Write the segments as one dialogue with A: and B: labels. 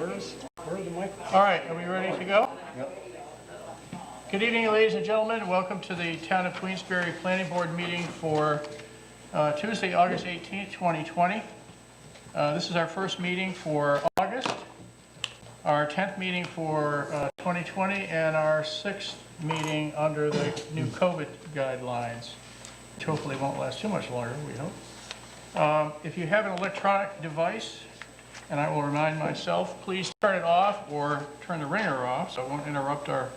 A: Where's the mic? All right, are we ready to go?
B: Yep.
A: Good evening, ladies and gentlemen. Welcome to the Town of Queensbury Planning Board meeting for Tuesday, August 18th, 2020. This is our first meeting for August, our 10th meeting for 2020, and our 6th meeting under the new COVID guidelines, which hopefully won't last too much longer, we hope. If you have an electronic device, and I will remind myself, please turn it off or turn the ringer off so it won't interrupt our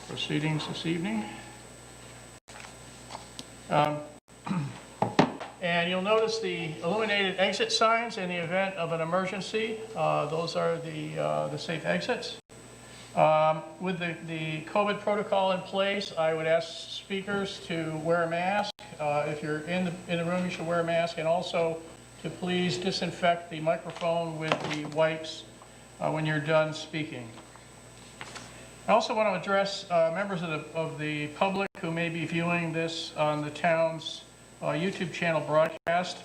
A: proceedings this evening. And you'll notice the illuminated exit signs in the event of an emergency. Those are the safe exits. With the COVID protocol in place, I would ask speakers to wear a mask. If you're in the room, you should wear a mask, and also to please disinfect the microphone with the wipes when you're done speaking. I also want to address members of the public who may be viewing this on the town's YouTube channel broadcast,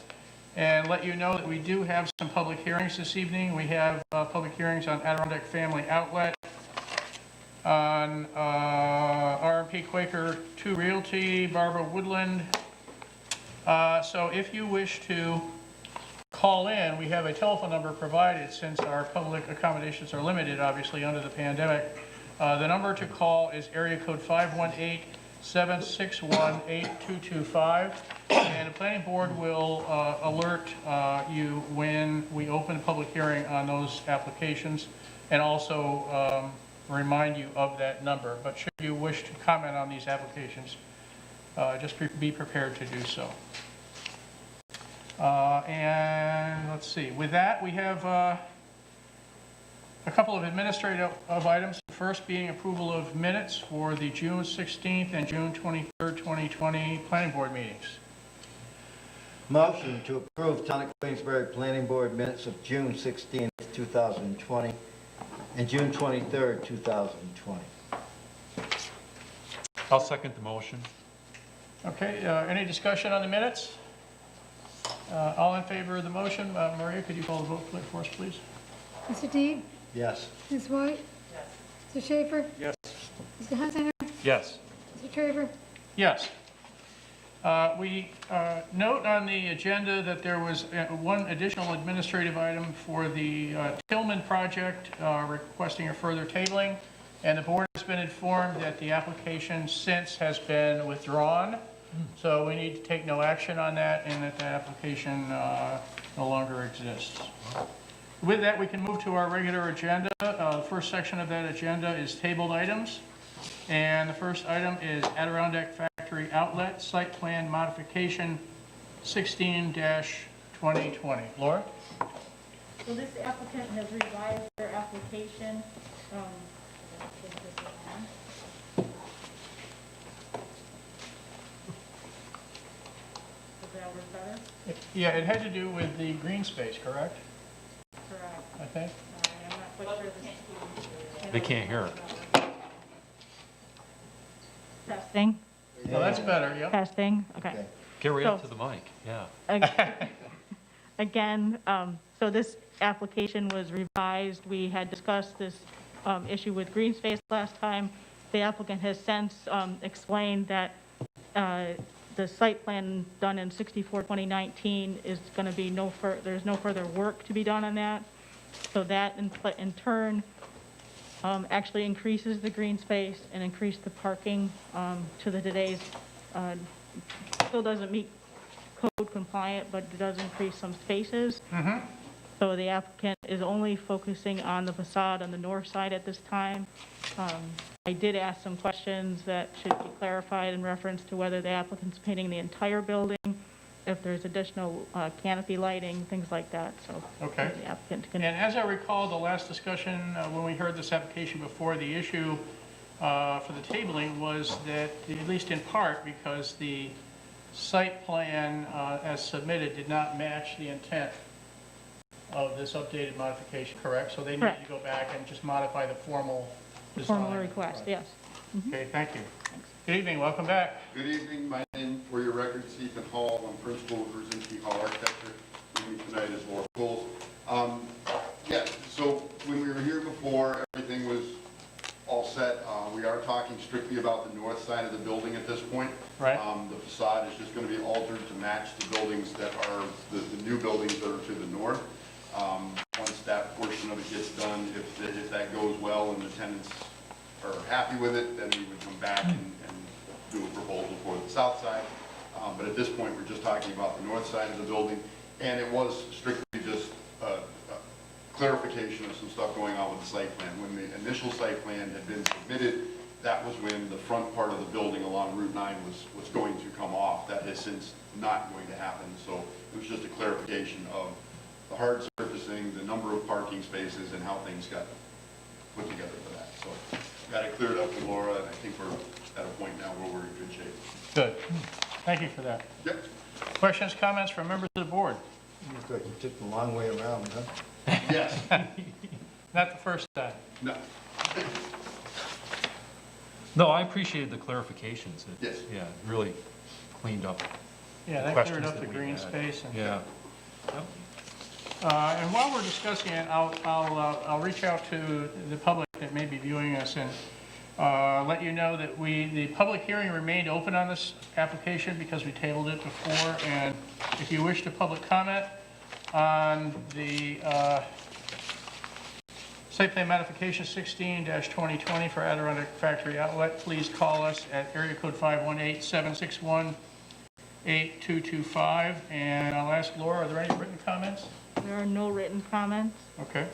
A: and let you know that we do have some public hearings this evening. We have public hearings on Adirondack Family Outlet, on R&P Quaker 2 Realty, Barbara Woodland. So if you wish to call in, we have a telephone number provided since our public accommodations are limited, obviously, under the pandemic. The number to call is area code 518-761-8225, and the planning board will alert you when we open a public hearing on those applications, and also remind you of that number. But should you wish to comment on these applications, just be prepared to do so. And let's see, with that we have a couple of administrative items. The first being approval of minutes for the June 16th and June 23rd, 2020 planning board meetings.
B: Motion to approve Tonic Queensbury Planning Board minutes of June 16th, 2020 and June 23rd, 2020.
C: I'll second the motion.
A: Okay, any discussion on the minutes? All in favor of the motion? Maria, could you call the vote for us, please?
D: Mr. Deeb?
B: Yes.
D: Ms. White? Yes. Mr. Schaefer?
A: Yes.
D: Mr. Hunsinger?
C: Yes.
D: Mr. Traver?
A: Yes. We note on the agenda that there was one additional administrative item for the Tillman project requesting a further tabling, and the board has been informed that the application since has been withdrawn. So we need to take no action on that, and that the application no longer exists. With that, we can move to our regular agenda. The first section of that agenda is tabled items. And the first item is Adirondack Factory Outlet Site Plan Modification 16-2020. Laura?
E: So this applicant has revised their application from, better?
A: Yeah, it had to do with the green space, correct?
E: Correct.
A: I think.
E: I'm not quite sure.
C: They can't hear it.
E: Testing.
A: Oh, that's better, yep.
E: Testing. Okay.
C: Get right up to the mic, yeah.
E: Again, so this application was revised. We had discussed this issue with green space last time. The applicant has since explained that the site plan done in 64/2019 is going to be there's no further work to be done on that. So that in turn actually increases the green space and increased the parking to the today's, still doesn't meet code compliant, but it does increase some spaces.
A: Mm-hmm.
E: So the applicant is only focusing on the facade on the north side at this time. I did ask some questions that should be clarified in reference to whether the applicant's painting the entire building, if there's additional canopy lighting, things like that. So
A: okay.
E: The applicant can.
A: And as I recall, the last discussion when we heard this application before, the issue for the tabling was that, at least in part, because the site plan as submitted did not match the intent of this updated modification, correct? So they need to go back and just modify the formal design.
E: Formal request, yes. Mm-hmm.
A: Okay, thank you. Thanks. Good evening, welcome back.
F: Good evening, my name, for your record, Stephen Hall. I'm principal of Brzezinski Hall Architecture. With me tonight is Laura Pools. talking strictly about the north side of the building at this point.
A: Right.
F: The facade is just going to be altered to match the buildings that are, the new buildings that are to the north. Once that portion of it gets done, if that goes well and the tenants are happy with it, then we would come back and do a proposal for the south side. But at this point, we're just talking about the north side of the building, and it was strictly just clarification of some stuff going on with the site plan. When the initial site plan had been submitted, that was when the front part of the building along Route 9 was going to come off. That has since not going to happen, so it was just a clarification of the hard surfacing, the number of parking spaces, and how things got put together for that. So got it cleared up with Laura, and I think we're at a point now where we're in good shape.
A: Good. Thank you for that.
F: Yep.
A: Questions, comments from members of the board?
B: Looks like you took the long way around, huh?
F: Yes.
A: Not the first time.
F: No.
C: No, I appreciated the clarifications. It-
F: Yes.
C: Yeah, it really cleaned up.
A: Yeah, that
C: Questions
A: cleared up the
C: that we
A: green
C: had.
A: space. And
C: Yeah.
A: And while we're discussing it, I'll reach out to the public that may be viewing us and let you know that the public hearing remained open on this application because we tabled it before. And if you wish to public comment on the site plan modification 16-2020 for Adirondack Factory Outlet, please call us at area code 518-761-8225. And I'll ask Laura, are there any written comments?
E: There are no written comments.
A: Okay.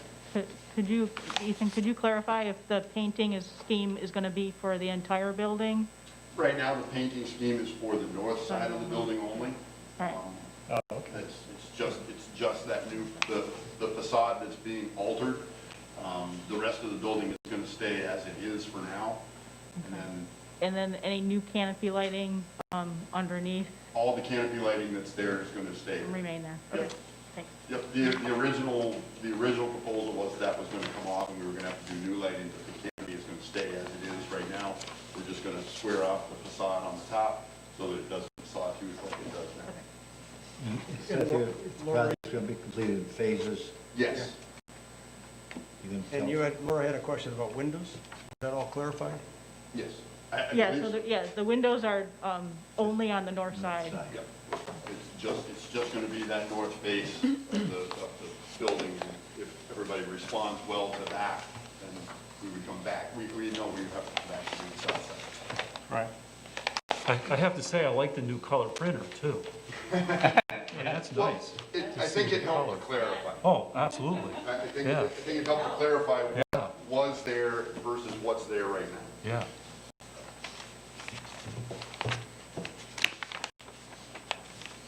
E: Could you, Ethan, could you clarify if the painting scheme is going to be for the entire building?
F: Right now, the painting scheme is for the north side of the building only.
E: All right.
A: Oh, okay.
F: It's just that new, the facade that's being altered. The rest of the building is going to stay as it is for now. And then
E: any new canopy lighting underneath
F: all the canopy lighting that's there is going to stay.
E: remain there?
F: Yep.
E: Okay, thanks.
F: Yep, the original proposal was that was going to come off and we were going to have to do new lighting, but the canopy is going to stay as it is right now. We're just going to square off the facade on the top so that it doesn't sawtooth like it does now.
B: It says here, the project's going to be completed in phases.
F: Yes.
B: You can tell-
G: And Laura had a question about windows. Is that all clarified?
F: Yes. I
E: Yeah,
F: believe
E: so the windows are only on the north side.
F: Yep. It's just going to be that north face of the building. And if everybody responds well to that, then we would come back. We know we have to come back to the south side.
A: Right.
C: I have to say, I like the new color printer, too. That's nice.
F: I think it helped to clarify.
C: Oh, absolutely.
F: I think
C: Yeah.
F: it helped to clarify
C: Yeah.
F: what was there versus what's there right now.
C: Yeah.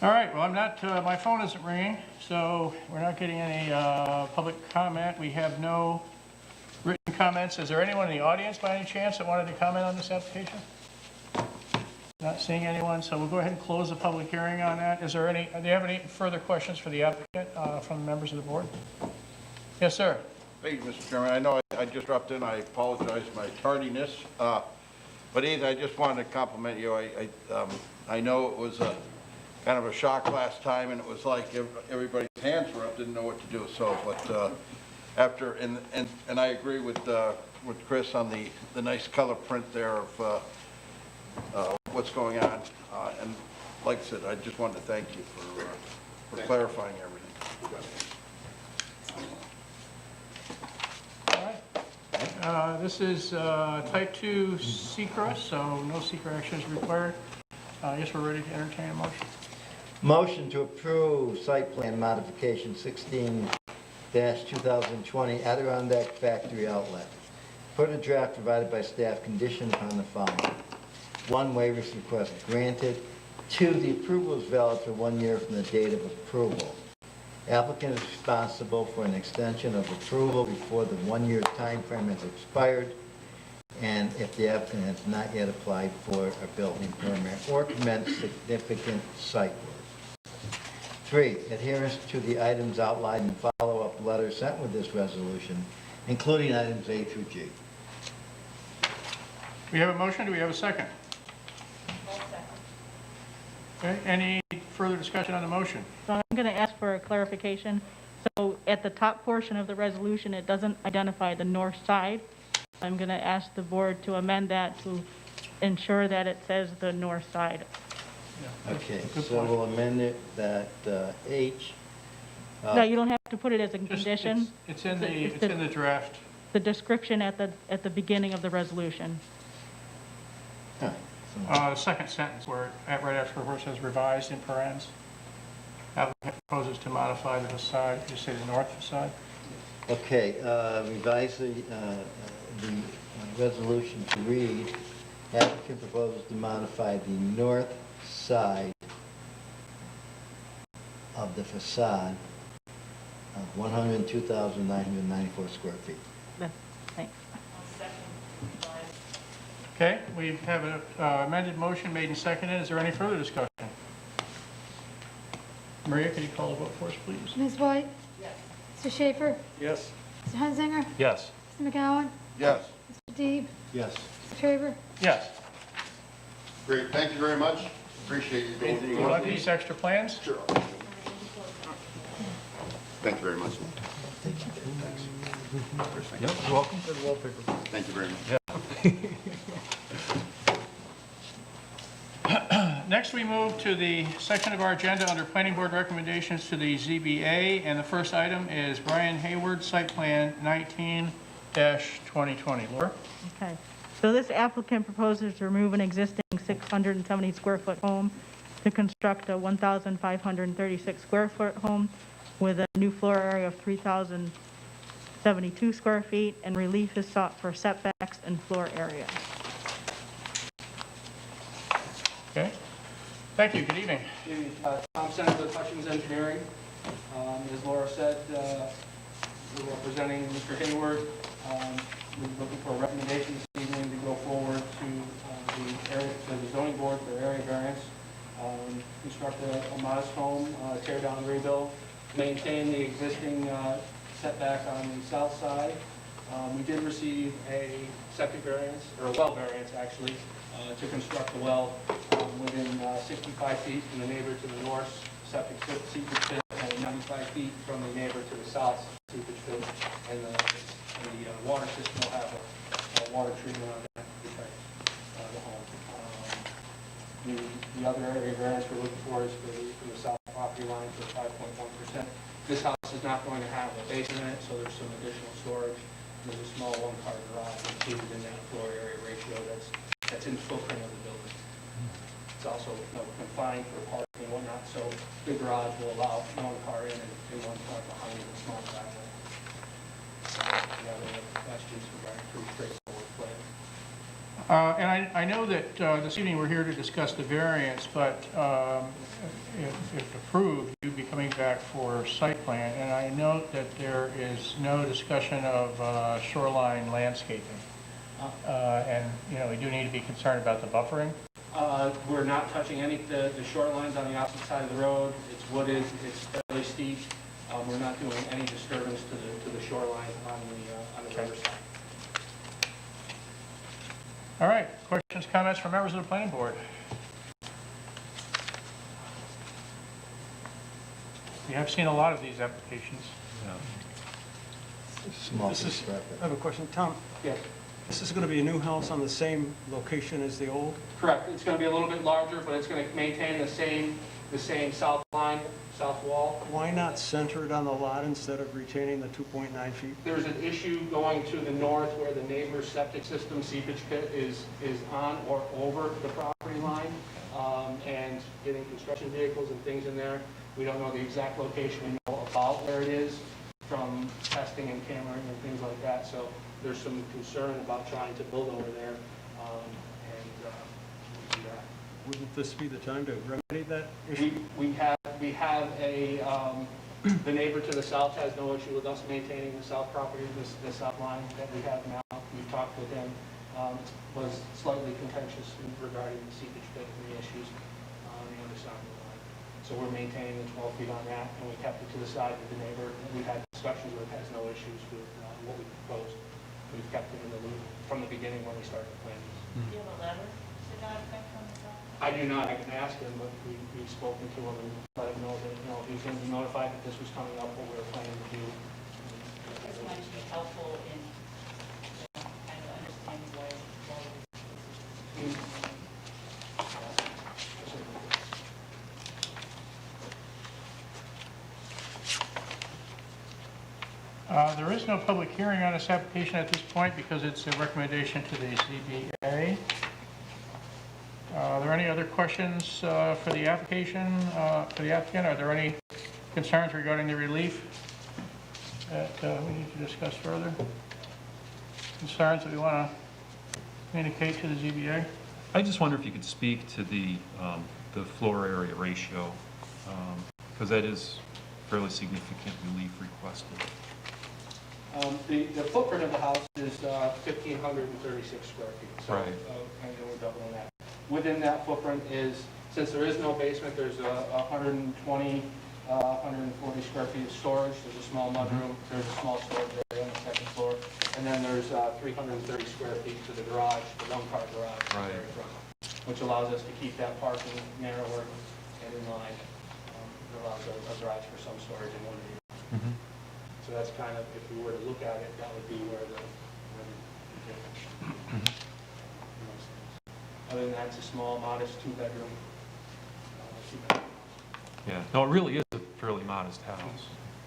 A: All right, well, I'm not, my phone isn't ringing, so we're not getting any public comment. We have no written comments. Is there anyone in the audience by any chance that wanted to comment on this application? Not seeing anyone, so we'll go ahead and close the public hearing on that. Is there any, do you have any further questions for the applicant from the members of the board? Yes, sir.
H: Thank you, Mr. Chairman. I know I just dropped in. I apologize for my tardiness. But Ethan, I just wanted to compliment you. I know it was a kind of a shock last time, and it was like everybody's hands were up, didn't know what to do. So, but after, and I agree with Chris on the nice color print there of what's going on. And like I said, I just wanted to thank you for clarifying everything.
A: All right. This is type 2 secra, so no secra action is required. I guess we're ready to entertain a motion.
B: Motion to approve site plan modification 16-2020 Adirondack Factory Outlet. Per the draft provided by staff, conditioned upon the following. 1, waivers request granted. 2, the approval is valid for 1 year from the date of approval. Applicant is responsible for an extension of approval before the 1-year time frame has expired, and if the applicant has not yet applied for a building permit or commenced significant site work. 3, adherence to the items outlined in follow-up letters sent with this resolution, including items A through G.
A: We have a motion, do we have a second? Okay, any further discussion on the motion?
E: So I'm going to ask for a clarification. So at the top portion of the resolution, it doesn't identify the north side. I'm going to ask the board to amend that to ensure that it says the north side.
B: Okay,
A: Good
B: so
A: point.
B: we'll amend it that H,
E: No, you don't have to put it as a
A: Just-
E: condition.
A: It's in
E: It's
A: the draft.
E: The description at the beginning of the resolution.
A: Second sentence where, right after where it says revised in parens. Applicant proposes to modify the facade, you say the north facade?
B: okay, revise the resolution to read, applicant proposes to modify the north side of the facade of 102,994 square feet.
E: Thanks.
A: Okay, we have an amended motion made and seconded. Is there any further discussion? Maria, could you call the vote for us, please?
D: Ms. White? Yes. Mr. Schaefer?
G: Yes.
D: Mr. Hunzinger?
C: Yes.
D: Mr. McGowan?
H: Yes.
D: Mr. Deeb?
B: Yes.
D: Mr. Traver?
A: Yes.
F: Great, thank you very much. Appreciate you going
A: Do
F: through
A: you like
F: those.
A: these extra plans?
F: Sure. Thank you very much.
C: Yep, you're welcome.
F: Thank you very much.
A: Next, we move to the section of our agenda under Planning Board recommendations to the ZBA, and the first item is Brian Hayward, Site Plan 19-2020. Laura?
E: Okay. So this applicant proposes to remove an existing 670 square foot home to construct a 1,536 square foot home with a new floor area of 3,072 square feet, and relief is sought for setbacks and floor area.
A: Okay. Thank you. Good evening.
I: Tom Senator with Hutchins Engineering. As Laura said, we're representing Mr. Hayward. We're looking for a recommendation this evening to go forward to the zoning board for area variance. Construct a modest home, tear down, rebuild, maintain the existing setback on the south side. We did receive a septic variance, or a well variance actually, to construct a well within 65 feet from the neighbor to the north septic seepage pit, and 95 feet from the neighbor to the south seepage pit. And the water system will have a water treatment on that to protect the home. The other area variance we're looking for is for the south property line for 5.1%. This house is not going to have a basement in it, so there's some additional storage. There's a small one-car garage included in that floor area ratio that's in the footprint of the building. It's also confined for parking and whatnot, so the garage will allow one car in and one car behind it, a small driveway. If you have any other questions, we're pretty straightforward plan.
A: And I know that this evening we're here to discuss the variance, but if approved, you'd be coming back for site plan. And I note that there is no discussion of shoreline landscaping. And, you know, we do need to be concerned about the buffering.
I: We're not touching any the shorelines on the opposite side of the road. It's wooded, it's fairly steep. We're not doing any disturbance to the shoreline on the river side.
A: All right, questions, comments from members of the planning board? We have seen a lot of these applications.
B: Small
G: This is,
B: discrepancy.
G: I have a question. Tom,
I: Yes,
G: this is going to be a new house on the same location as the old?
I: correct. It's going to be a little bit larger, but it's going to maintain the same south line, south wall.
G: Why not center it on the lot instead of retaining the 2.9 feet?
I: There's an issue going to the north where the neighbor's septic system seepage pit is on or over the property line, and getting construction vehicles and things in there. We don't know the exact location. We know about where it is from testing and cammering and things like that. So there's some concern about trying to build over there, and we'll do that.
G: Wouldn't this be the time to remedy that issue?
I: We have a, the neighbor to the south has no issue with us maintaining the south property, the south line that we have now. We've talked with him. Was slightly contentious regarding the seepage pit and the issues on the other side of the line. So we're maintaining the 12 feet on that, and we kept it to the side of the neighbor. We've had discussions with, has no issues with what we proposed. We've kept it in the loop from the beginning when we started planning.
E: Do you have a letter to that effect from the top?
I: I do not, I can ask him, but we've spoken to him and let him know that, you know, he was going to be notified that this was coming up, what we were planning to do.
J: This might be helpful in kind of
A: There is no public hearing on this application at this point because it's a recommendation to the ZBA. Are there any other questions for the application, for the applicant? Are there any concerns regarding the relief that we need to discuss further? Concerns that we want to communicate to the ZBA?
C: I just wonder if you could speak to the floor area ratio, because that is fairly significant relief requested.
I: The footprint of the house is 1,536 square feet. So,
C: Right.
I: And we're doubling that. Within that footprint is, since there is no basement, there's 120, 140 square feet of storage. There's a small mudroom. There's a small storage area on the second floor. And then there's 330 square feet to the garage, the one-car garage, at the very front, which allows us to keep that parking narrower and in line. It allows a garage for some storage in one vehicle. So that's kind of, if we were to look at it, that would be where the difference. Other than that, it's a small, modest two-bedroom.
C: Yeah, no, it really is a fairly modest house,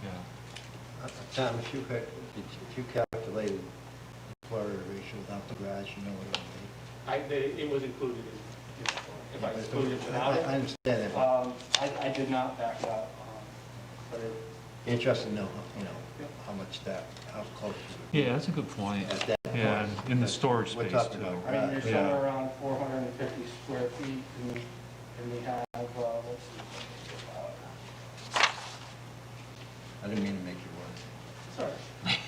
C: yeah.
B: Tom, if you calculated the floor area ratio without the garage, you know what it would be.
I: It was included in the form. If I excluded it without
B: I
I: it,
B: understand that.
I: I did not back it up. But it,
B: Interested to know, how much that, how close you would
C: Yeah, that's a good point.
B: be. At that
C: Yeah,
B: point.
C: in the storage
B: We're
C: space
B: talking
C: too.
B: about
I: I mean, you're
B: garage.
C: Yeah.
I: somewhere around 450 square feet, and we have, let's see,
B: I didn't mean to make you work.
I: sorry.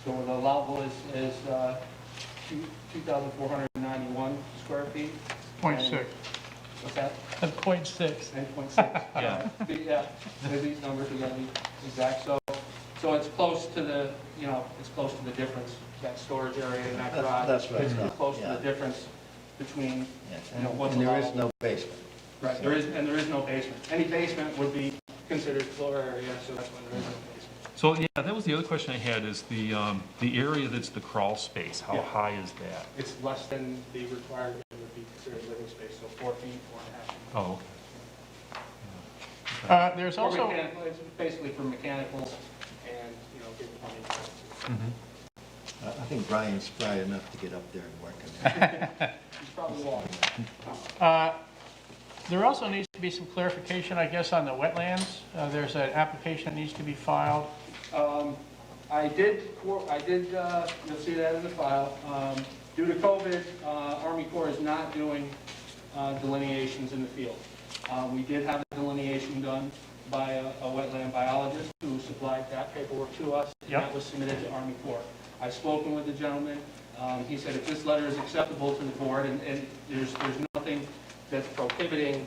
I: So the allowable is 2,491 square feet.
A: .6.
I: What's that?
A: At .6.
I: 10.6.
C: Yeah.
I: Yeah, these numbers are gonna be exact, so it's close to the, it's close to the difference, that storage area and that garage.
B: That's what I
I: It's
B: thought,
I: close to
B: yeah.
I: the difference between,
B: Yeah,
I: what's
B: and there is
I: allowable.
B: no basement.
I: Right, there is no basement. Any basement would be considered floor area, so that's why there is no basement.
C: So, yeah, that was the other question I had, is the area that's the crawl space, how
I: Yeah.
C: high is that?
I: It's less than the required, it would be considered living space, so 4 feet, 4.5 feet.
C: Oh, okay.
A: There's
I: For
A: also,
I: mechanical, it's basically for mechanicals and, give plumbing.
B: I think Brian's spry enough to get up there and work in there.
I: He's probably walking.
A: there also needs to be some clarification, I guess, on the wetlands. There's an application that needs to be filed.
I: I did, you'll see that in the file. Due to COVID, Army Corps is not doing delineations in the field. We did have a delineation done by a wetland biologist who supplied that paperwork to us. And
A: Yep.
I: that was submitted to Army Corps. I've spoken with the gentleman. He said if this letter is acceptable to the board and there's nothing that's prohibiting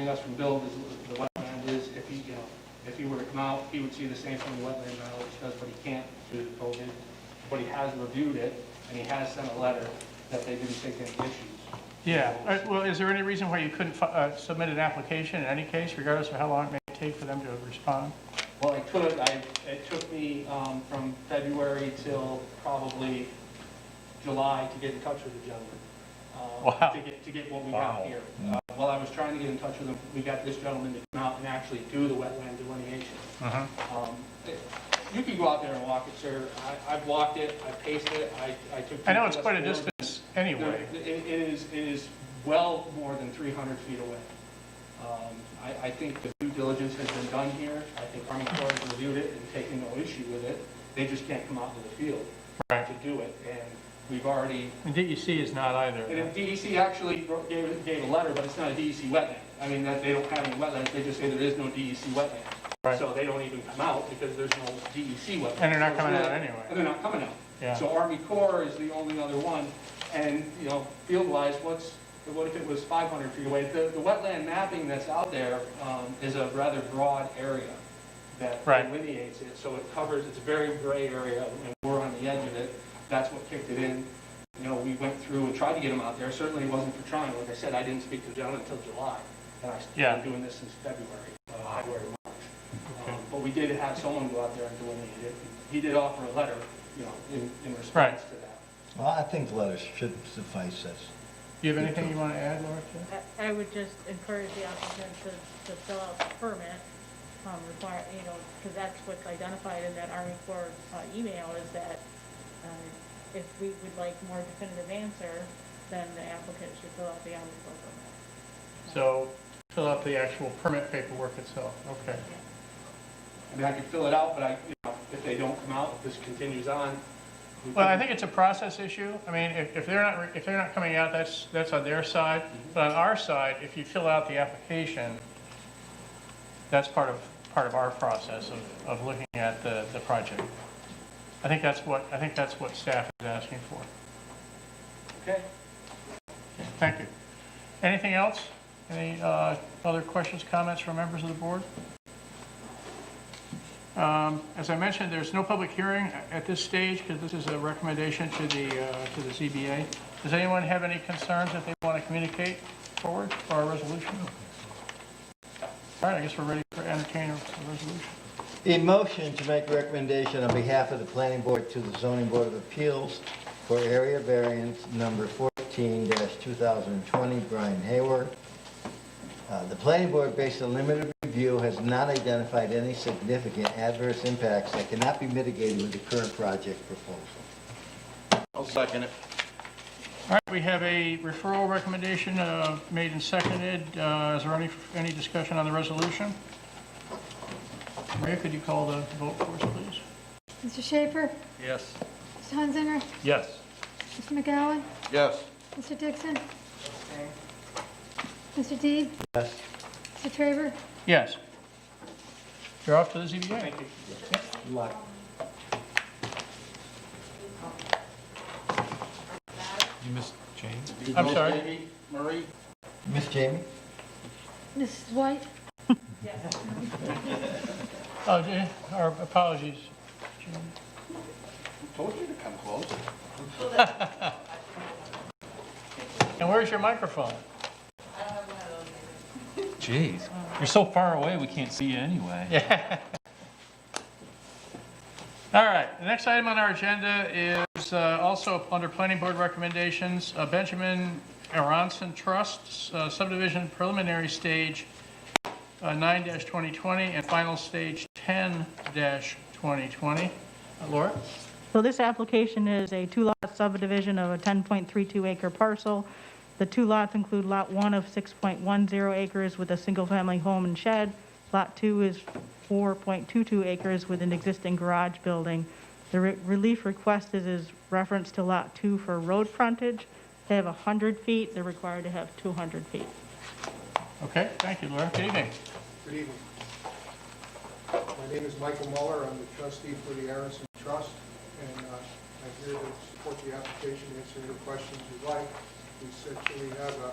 I: us from building the wetland is if he were to come out, he would see the same thing the wetland biologist does, but he can't due to COVID. But he has reviewed it, and he has sent a letter that they didn't take any issues.
A: Yeah, well, is there any reason why you couldn't submit an application in any case, regardless of how long it may take for them to respond?
I: Well, I could, it took me from February till probably July to get in touch with the gentleman.
A: Wow.
I: To get what we
C: Wow.
I: have here. While I was trying to get in touch with him, we got this gentleman to come out and actually do the wetland delineation. You can go out there and walk it, sir. I've walked it, I paced it, I took.
A: I know it's quite a
I: GPS boards.
A: distance anyway.
I: It is well more than 300 feet away. I think the due diligence has been done here. I think Army Corps has reviewed it and taken no issue with it. They just can't come out to the field
A: Right.
I: to do it. And we've already,
A: And DEC is not either.
I: and if DEC actually gave a letter, but it's not a DEC wetland. I mean, that they don't have any wetlands, they just say there is no DEC wetland.
A: Right.
I: So they don't even come out because there's no DEC wetland.
A: And they're not
I: So it's
A: coming out
I: really-
A: anyway.
I: And they're not coming out.
A: Yeah.
I: So Army Corps is the only other one. And, field-wise, what if it was 500 feet away? The wetland mapping that's out there is a rather broad area that
A: Right.
I: delineates it. So it covers, it's a very gray area, and we're on the edge of it. That's what kicked it in. We went through and tried to get him out there. Certainly it wasn't for trying. Like I said, I didn't speak to the gentleman until July, and I've
A: Yeah.
I: been doing this since February, March. But we did have someone go out there and delineate it. He did offer a letter, you know, in response to that.
B: Well, I think letters should suffice us.
A: Do you have anything you want to add, Laura? to that?
E: I would just encourage the applicant to fill out the permit, require, you know, because that's what's identified in that Army Corps email, is that if we would like more definitive answer, then the applicant should fill out the Army Corps permit.
A: So fill out the actual permit paperwork itself, okay.
I: I mean, I could fill it out, but if they don't come out, if this continues on.
A: Well, I think it's a process issue. I mean, if they're not coming out, that's on their side. But on our side, if you fill out the application, that's part of our process of looking at the project. I think that's what staff is asking for.
I: Okay.
A: Thank you. Anything else? Any other questions, comments from members of the board? As I mentioned, there's no public hearing at this stage because this is a recommendation to the ZBA. Does anyone have any concerns that they want to communicate forward for our resolution? All right, I guess we're ready for entertain a resolution.
B: A motion to make a recommendation on behalf of the planning board to the zoning board of appeals for area variance number 14-2020, Brian Hayward. The planning board, based on limited review, has not identified any significant adverse impacts that cannot be mitigated with the current project proposal.
H: I'll second it.
A: All right, we have a referral recommendation made and seconded. Is there any discussion on the resolution? Maria, could you call the vote for us, please?
D: Mr. Schaefer?
C: Yes.
D: Mr. Hunzinger?
C: Yes.
D: Mr. McGowan?
H: Yes.
D: Mr. Dixon? Mr. Deeb?
B: Yes.
D: Mr. Traver?
A: Yes. You're off to the ZBA.
I: Thank you.
B: Good luck.
C: You missed James?
A: I'm sorry.
H: Jamie, Marie?
B: Miss Jamie?
D: Mrs. White?
A: Oh, our apologies.
F: Told you to come close.
A: And where's your microphone?
C: Jeez, you're so far away, we can't see you anyway.
A: Yeah. All right, the next item on our agenda is also under planning board recommendations, Benjamin Aronson Trust, subdivision preliminary stage 9-2020 and final stage 10-2020. Laura?
E: So this application is a two-lot subdivision of a 10.32 acre parcel. The two lots include Lot 1 of 6.10 acres with a single-family home and shed. Lot 2 is 4.22 acres with an existing garage building. The relief requested is reference to Lot 2 for road frontage. They have 100 feet, they're required to have 200 feet.
A: Okay, thank you, Laura. Good evening.
J: Good evening. My name is Michael Muller. I'm the trustee for the Aronson Trust, and I'm here to support the application, answer any questions you'd like. We essentially have a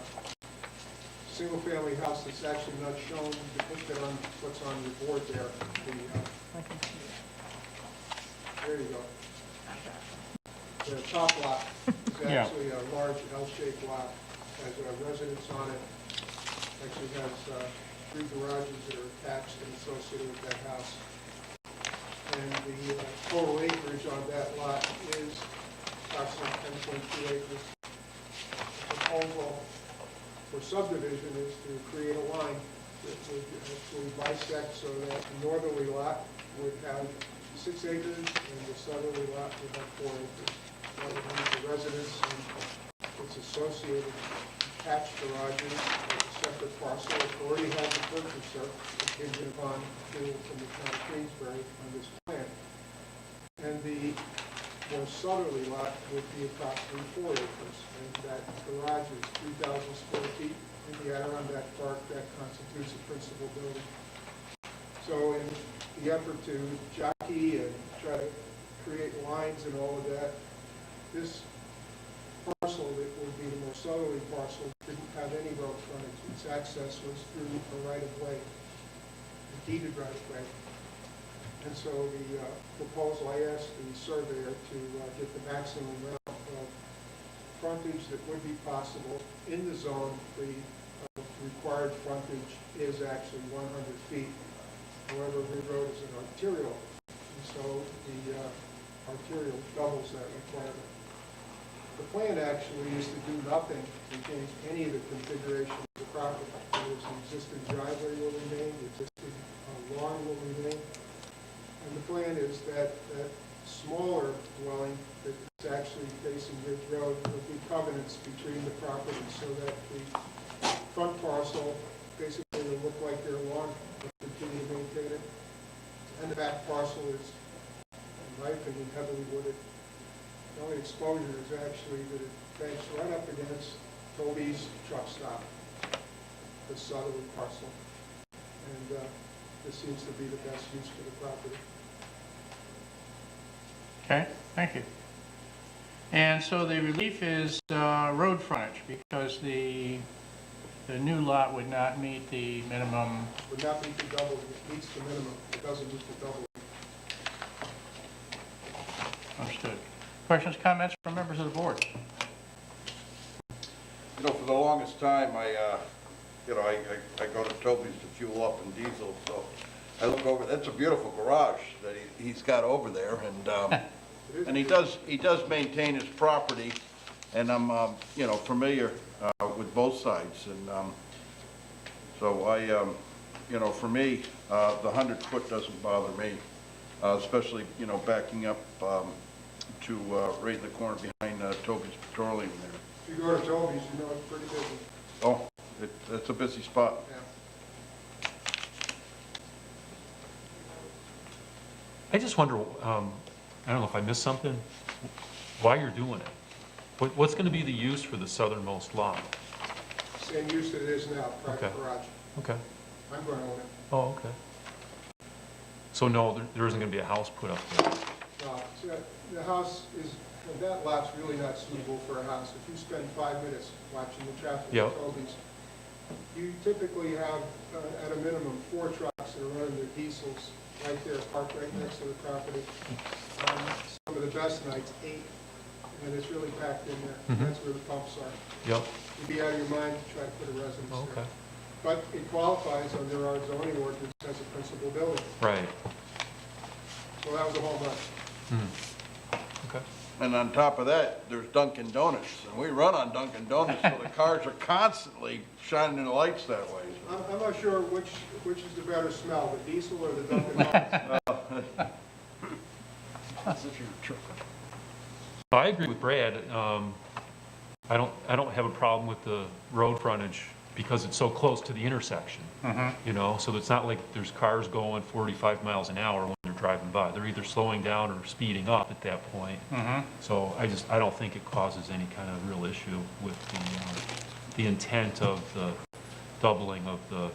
J: single-family house that's actually not shown depicted on what's on your board there. There you go. The top lot is actually a large L-shaped lot, has a residence on it, actually has 3 garages that are attached and associated with that house. And the total acreage on that lot is approximately 10.2 acres. The proposal for subdivision is to create a line that would actually bisect so that the northerly lot would have 6 acres and the southerly lot would have 4 acres. That would have the residence and its associated attached garages as a separate parcel. It already has a purchaser contingent upon approval from the town of Queensbury on this plan. And the more southerly lot would be approximately 4 acres. And that garage is 3,000 square feet in the Adirondack Park. That constitutes a principal building. So in the effort to jockey and try to create lines and all of that, this parcel that would be the more southerly parcel didn't have any road frontage. Its access was through a right-of-way, a deeded right-of-way. And so the proposal, I asked the surveyor to get the maximum amount of frontage that would be possible in the zone. The required frontage is actually 100 feet. However, Ridge Road is an arterial, and so the arterial doubles that requirement. The plan actually is to do nothing to change any of the configuration of the property. There's an existing driveway will remain, the existing lawn will remain. And the plan is that that smaller dwelling that is actually facing Ridge Road will be covenants between the properties so that the front parcel basically will look like their lawn, will continue to maintain it. And the back parcel is, in my opinion, heavily wooded. The only exposure is actually that it banks right up against Toby's truck stop, the southerly parcel. And this seems to be the best use for the property.
A: Okay, thank you. And so the relief is road frontage, because the new lot would not meet the minimum.
J: Would not meet the double, it meets the minimum, it doesn't meet the double.
A: Understood. Questions, comments from members of the board?
H: You know, for the longest time, I go to Toby's to fuel up in diesel, so I look over, that's a beautiful garage that he's got over there, and he does maintain his property, and I'm, familiar with both sides, and so I, for me, the 100-foot doesn't bother me, especially, backing up to right in the corner behind Toby's Petroleum there.
J: If you go to Toby's, you know it's pretty busy.
H: Oh, it's a busy spot.
J: Yeah.
K: I just wonder, I don't know if I missed something, why you're doing it. What's going to be the use for the southernmost lot?
J: Same use that it is now, private
K: Okay.
J: garage.
K: Okay.
J: I'm going to own it.
K: Oh, okay. So no, there isn't going to be a house put up there?
J: So the house is, that lot's really not suitable for a house. If you spend 5 minutes watching the traffic
K: Yep.
J: at Toby's, you typically have, at a minimum, 4 trucks that are running their diesels right there, parked right next to the property. Some of the best nights, 8, and it's really packed in there.
K: Mhm.
J: That's where the pumps are.
K: Yep.
J: You'd be out of your mind to try to put a residence
K: Oh,
J: there.
K: okay.
J: But it qualifies under our zoning ordinance as a principal building.
K: Right.
J: So that was a home run.
K: Okay.
H: And on top of that, there's Dunkin Donuts, and we run on Dunkin Donuts, so the cars are constantly shining the lights that way.
J: I'm not sure which is the better smell, the diesel or the Dunkin' Donuts.
K: I agree with Brad. I don't have a problem with the road frontage because it's so close to the intersection. So it's not like there's cars going 45 miles an hour when they're driving by. They're either slowing down or speeding up at that point. So I don't think it causes any kind of real issue with the intent of the doubling of the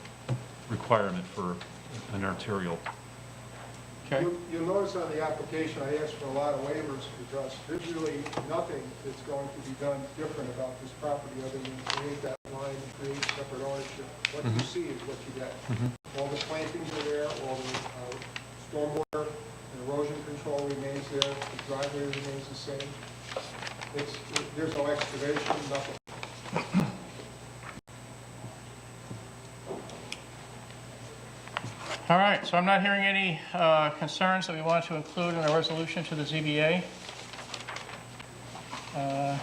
K: requirement for an arterial.
A: Okay.
J: You'll notice on the application, I asked for a lot of waivers because there's really nothing that's going to be done different about this property other than create that line and create separate ownership. What you see is what you get. All the plantings are there, all the stormwater and erosion control remains there, the driveway remains the same. There's no excavation, nothing.
A: All right, so I'm not hearing any concerns that we want to include in our resolution to the ZBA. All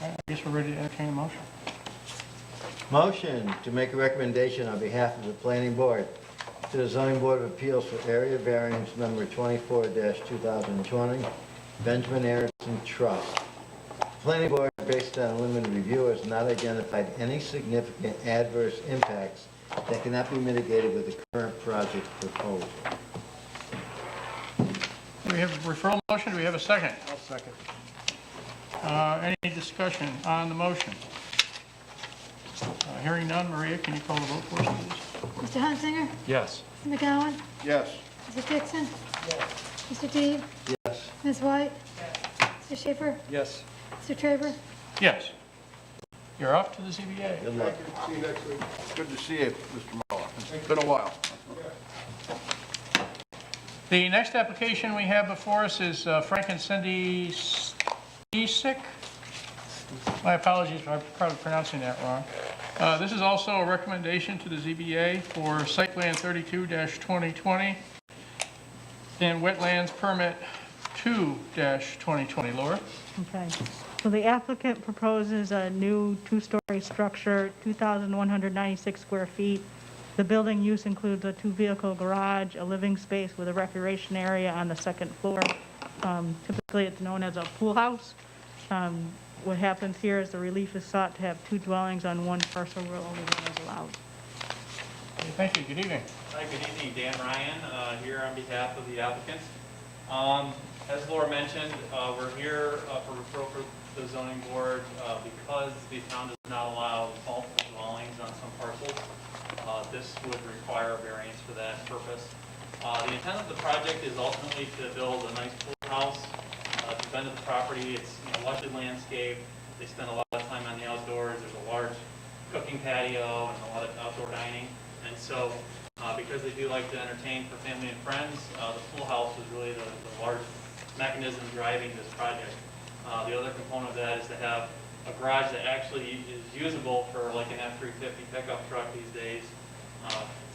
A: right, I guess we're ready to entertain a motion.
B: Motion to make a recommendation on behalf of the planning board to the zoning board of appeals for area variance number 24-2020, Benjamin Erickson Trust. The planning board, based on a limited review, has not identified any significant adverse impacts that cannot be mitigated with the current project proposal.
A: Do we have a referral motion? Do we have a second?
G: I'll second.
A: Any discussion on the motion? Hearing none, Maria, can you call the vote for us, please?
D: Mr. Hunsinger?
K: Yes.
D: Mr. McGowan?
H: Yes.
D: Mr. Dixon? Mr. Deeb?
B: Yes.
D: Ms. White? Mr. Schaefer?
G: Yes.
D: Mr. Traver?
A: Yes. You're up to the ZBA.
B: Good luck.
J: Thank you. See you next week.
H: Good to see you, Mr. Muller. It's been a while.
A: The next application we have before us is Frank and Cindy Stisek. My apologies, I'm probably pronouncing that wrong. This is also a recommendation to the ZBA for Site Plan 32-2020 and Wetlands Permit 2-2020. Laura?
E: Okay. So the applicant proposes a new two-story structure, 2,196 square feet. The building use includes a two-vehicle garage, a living space with a recreation area on the second floor. Typically, it's known as a pool house. What happens here is the relief is sought to have two dwellings on one parcel where only one is allowed.
A: Okay, thank you. Good evening.
L: Hi, good evening. Dan Ryan, here on behalf of the applicant. As Laura mentioned, we're here for referral for the zoning board because the town does not allow multiple dwellings on some parcels. This would require a variance for that purpose. The intent of the project is ultimately to build a nice pool house. At the bend of the property, it's lushly landscaped. They spend a lot of time on the outdoors. There's a large cooking patio and a lot of outdoor dining. And so, because they do like to entertain for family and friends, the pool house is really the large mechanism driving this project. The other component of that is to have a garage that actually is usable for like an F-350 pickup truck these days.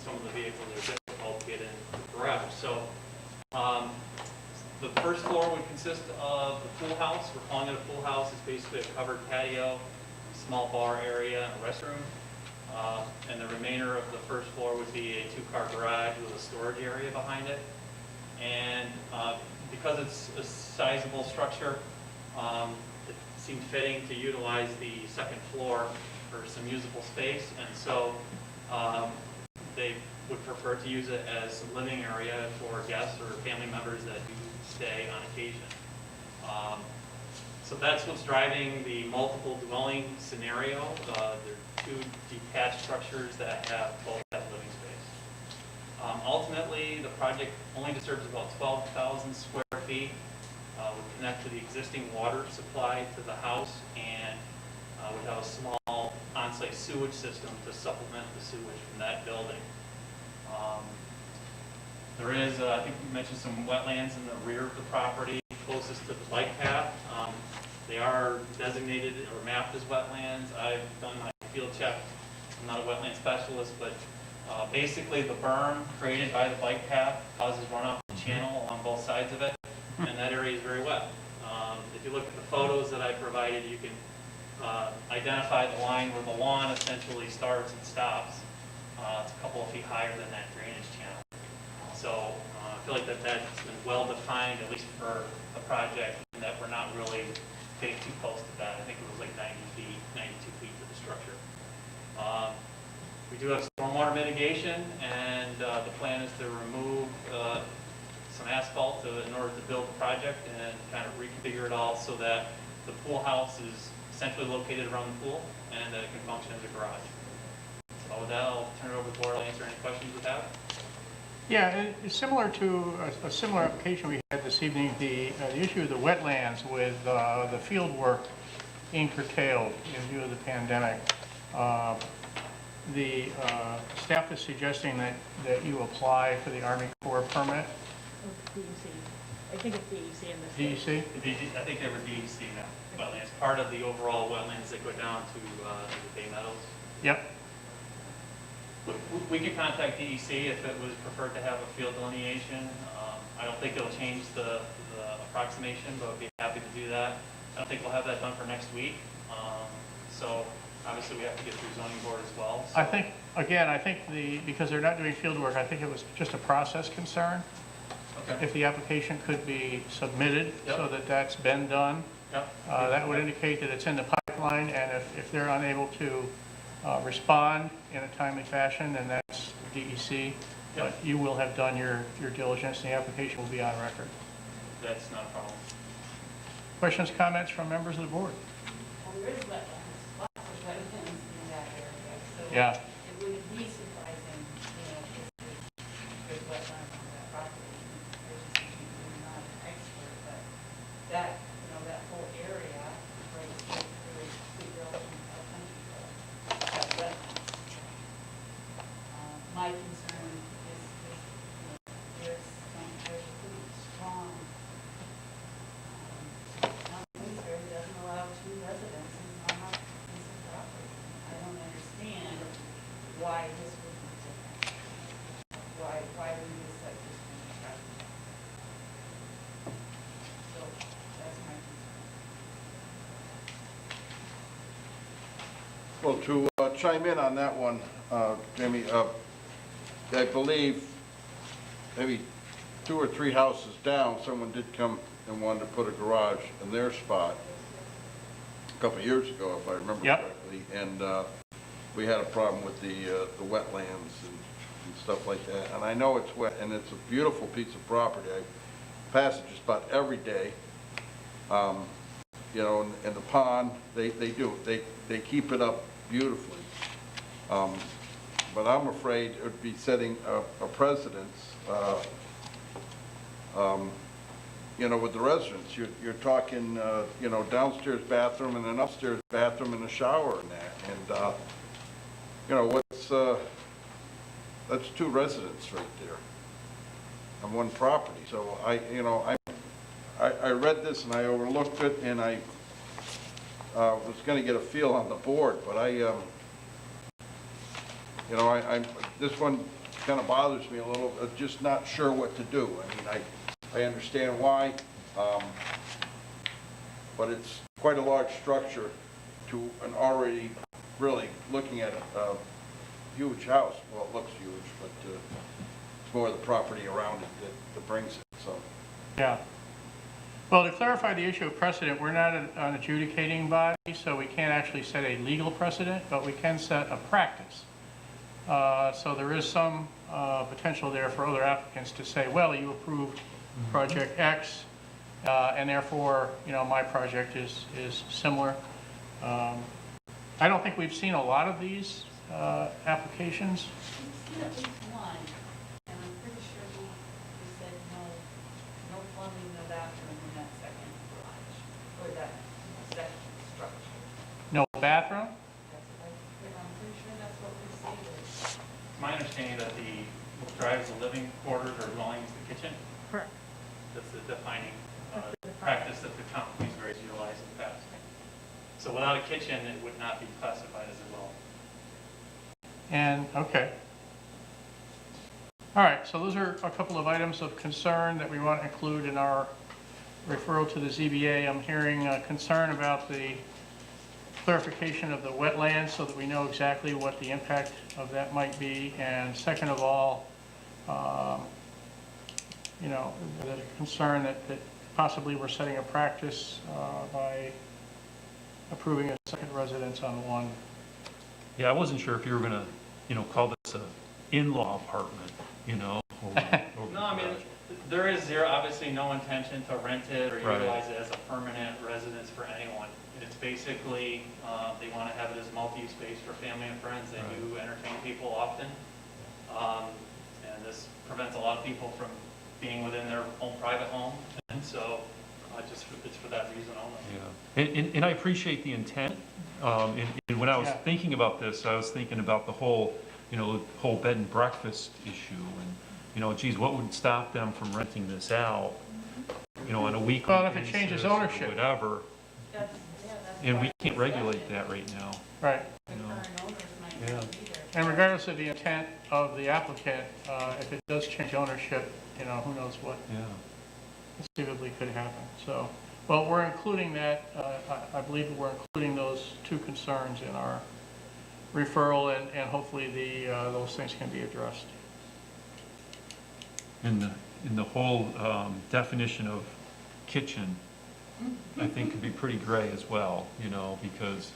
L: Some of the vehicles are difficult to get in the garage. So the first floor would consist of the pool house. We're calling it a pool house. It's basically a covered patio, small bar area, and a restroom. And the remainder of the first floor would be a two-car garage with a storage area behind it. And because it's a sizable structure, it seemed fitting to utilize the second floor for some usable space. And so they would prefer to use it as a living area for guests or family members that do stay on occasion. So that's what's driving the multiple dwelling scenario. There are two detached structures that both have living space. Ultimately, the project only disturbs about 12,000 square feet. Would connect to the existing water supply to the house and would have a small on-site sewage system to supplement the sewage from that building. There is, I think you mentioned some wetlands in the rear of the property closest to the bike path. They are designated or mapped as wetlands. I've done my field check. I'm not a wetland specialist, but basically the berm created by the bike path causes runoff to the channel along both sides of it, and that area is very wet. If you look at the photos that I provided, you can identify the line where the lawn essentially starts and stops. It's a couple of feet higher than that drainage channel. So I feel like that's been well defined, at least for the project, and that we're not really getting too close to that. I think it was like 92 feet to the structure. We do have stormwater mitigation, and the plan is to remove some asphalt in order to build the project and kind of reconfigure it all so that the pool house is essentially located around the pool and that it can function as a garage. So with that, I'll turn it over to Laura to answer any questions you have.
A: Yeah, it's similar to a similar application we had this evening, the issue of the wetlands with the field work being curtailed in view of the pandemic. The staff is suggesting that you apply for the Army Corps permit.
E: DEC. I think it's DEC in this case.
A: DEC?
L: I think they were DEC now, wetlands, part of the overall wetlands that go down to the Bay Meadows.
A: Yep.
L: We could contact DEC if it was preferred to have a field delineation. I don't think it'll change the approximation, but I'd be happy to do that. I don't think we'll have that done for next week. So obviously we have to get through zoning board as well. So.
A: I think because they're not doing field work, I think it was just a process concern.
L: Okay.
A: If the application could be submitted so that that's been done, that would indicate that it's in the pipeline, and if they're unable to respond in a timely fashion, then that's DEC. But you will have done your diligence, and the application will be on record.
L: That's not a problem.
A: Questions, comments from members of the board?
M: Well, there is wetlands, lots of wetlands in that area, so
A: Yeah.
M: it wouldn't be surprising, if there's wetlands on that property. I'm not an expert, but that, that whole area, right, is really good relation to our country club, has wetlands. My concern is, there's a pretty strong Queensbury doesn't allow two residences on a piece of property. I don't understand
H: Well, to chime in on that one, Jamie, I believe maybe 2 or 3 houses down, someone did come and wanted to put a garage in their spot a couple of years ago, if I remember correctly. And we had a problem with the wetlands and stuff like that. And I know it's wet, and it's a beautiful piece of property. I pass it just about every day. You know, and the pond, they keep it up beautifully. But I'm afraid it would be setting a precedence, you know, with the residents. You're talking, you know, downstairs bathroom and an upstairs bathroom and a shower and that. And, you know, that's 2 residents right there on one property. So I read this and I overlooked it, and I was going to get a feel on the board, but you know, this one kind of bothers me a little. I'm just not sure what to do. I mean, I understand why, but it's quite a large structure to an already really looking at a huge house. Well, it looks huge, but it's more the property around it that brings it. So.
A: Yeah. Well, to clarify the issue of precedent, we're not an adjudicating body, so we can't actually set a legal precedent, but we can set a practice. So there is some potential there for other applicants to say, well, you approved project X, and therefore, you know, my project is similar. I don't think we've seen a lot of these applications.
M: We've seen at least one, and I'm pretty sure we said no plumbing, no bathroom in that second garage, or that second structure.
A: No bathroom?
M: I'm pretty sure that's what we stated.
L: It's my understanding that what drives the living quarters or dwelling is the kitchen.
E: Correct.
L: That's the defining practice that the town of Queensbury has utilized in the past. So without a kitchen, it would not be classified as a dwelling.
A: And, okay. All right, so those are a couple of items of concern that we want to include in our referral to the ZBA. I'm hearing concern about the clarification of the wetlands so that we know exactly what the impact of that might be. And second of all, you know, the concern that possibly we're setting a practice by approving a second residence on one.
K: Yeah, I wasn't sure if you were gonna, you know, call this a in-law apartment, you know? over
L: No, I mean,
K: garage.
L: there is obviously no intention to rent it or
K: Right.
L: utilize it as a permanent residence for anyone. It's basically, they want to have it as a multi-use space for family and friends. They do entertain people often. And this prevents a lot of people from being within their own private home. And so it's for that reason only.
K: Yeah, and I appreciate the intent. And when I was thinking about this, I was thinking about the whole, you know, the whole bed and breakfast issue. And, you know, geez, what would stop them from renting this out, you know, on a weekly
A: Well, if it
K: basis
A: changes
K: or
A: ownership.
K: whatever.
M: That's
K: And we can't regulate that right now.
A: Right.
K: You know?
M: current owners might
K: Yeah.
M: not be there.
A: And regardless of the intent of the applicant, if it does change ownership, you know, who knows what
K: Yeah.
A: conceivably could happen. So, well, we're including that, I believe we're including those 2 concerns in our referral, and hopefully those things can be addressed.
K: And the whole definition of kitchen, I think could be pretty gray as well, you know, because,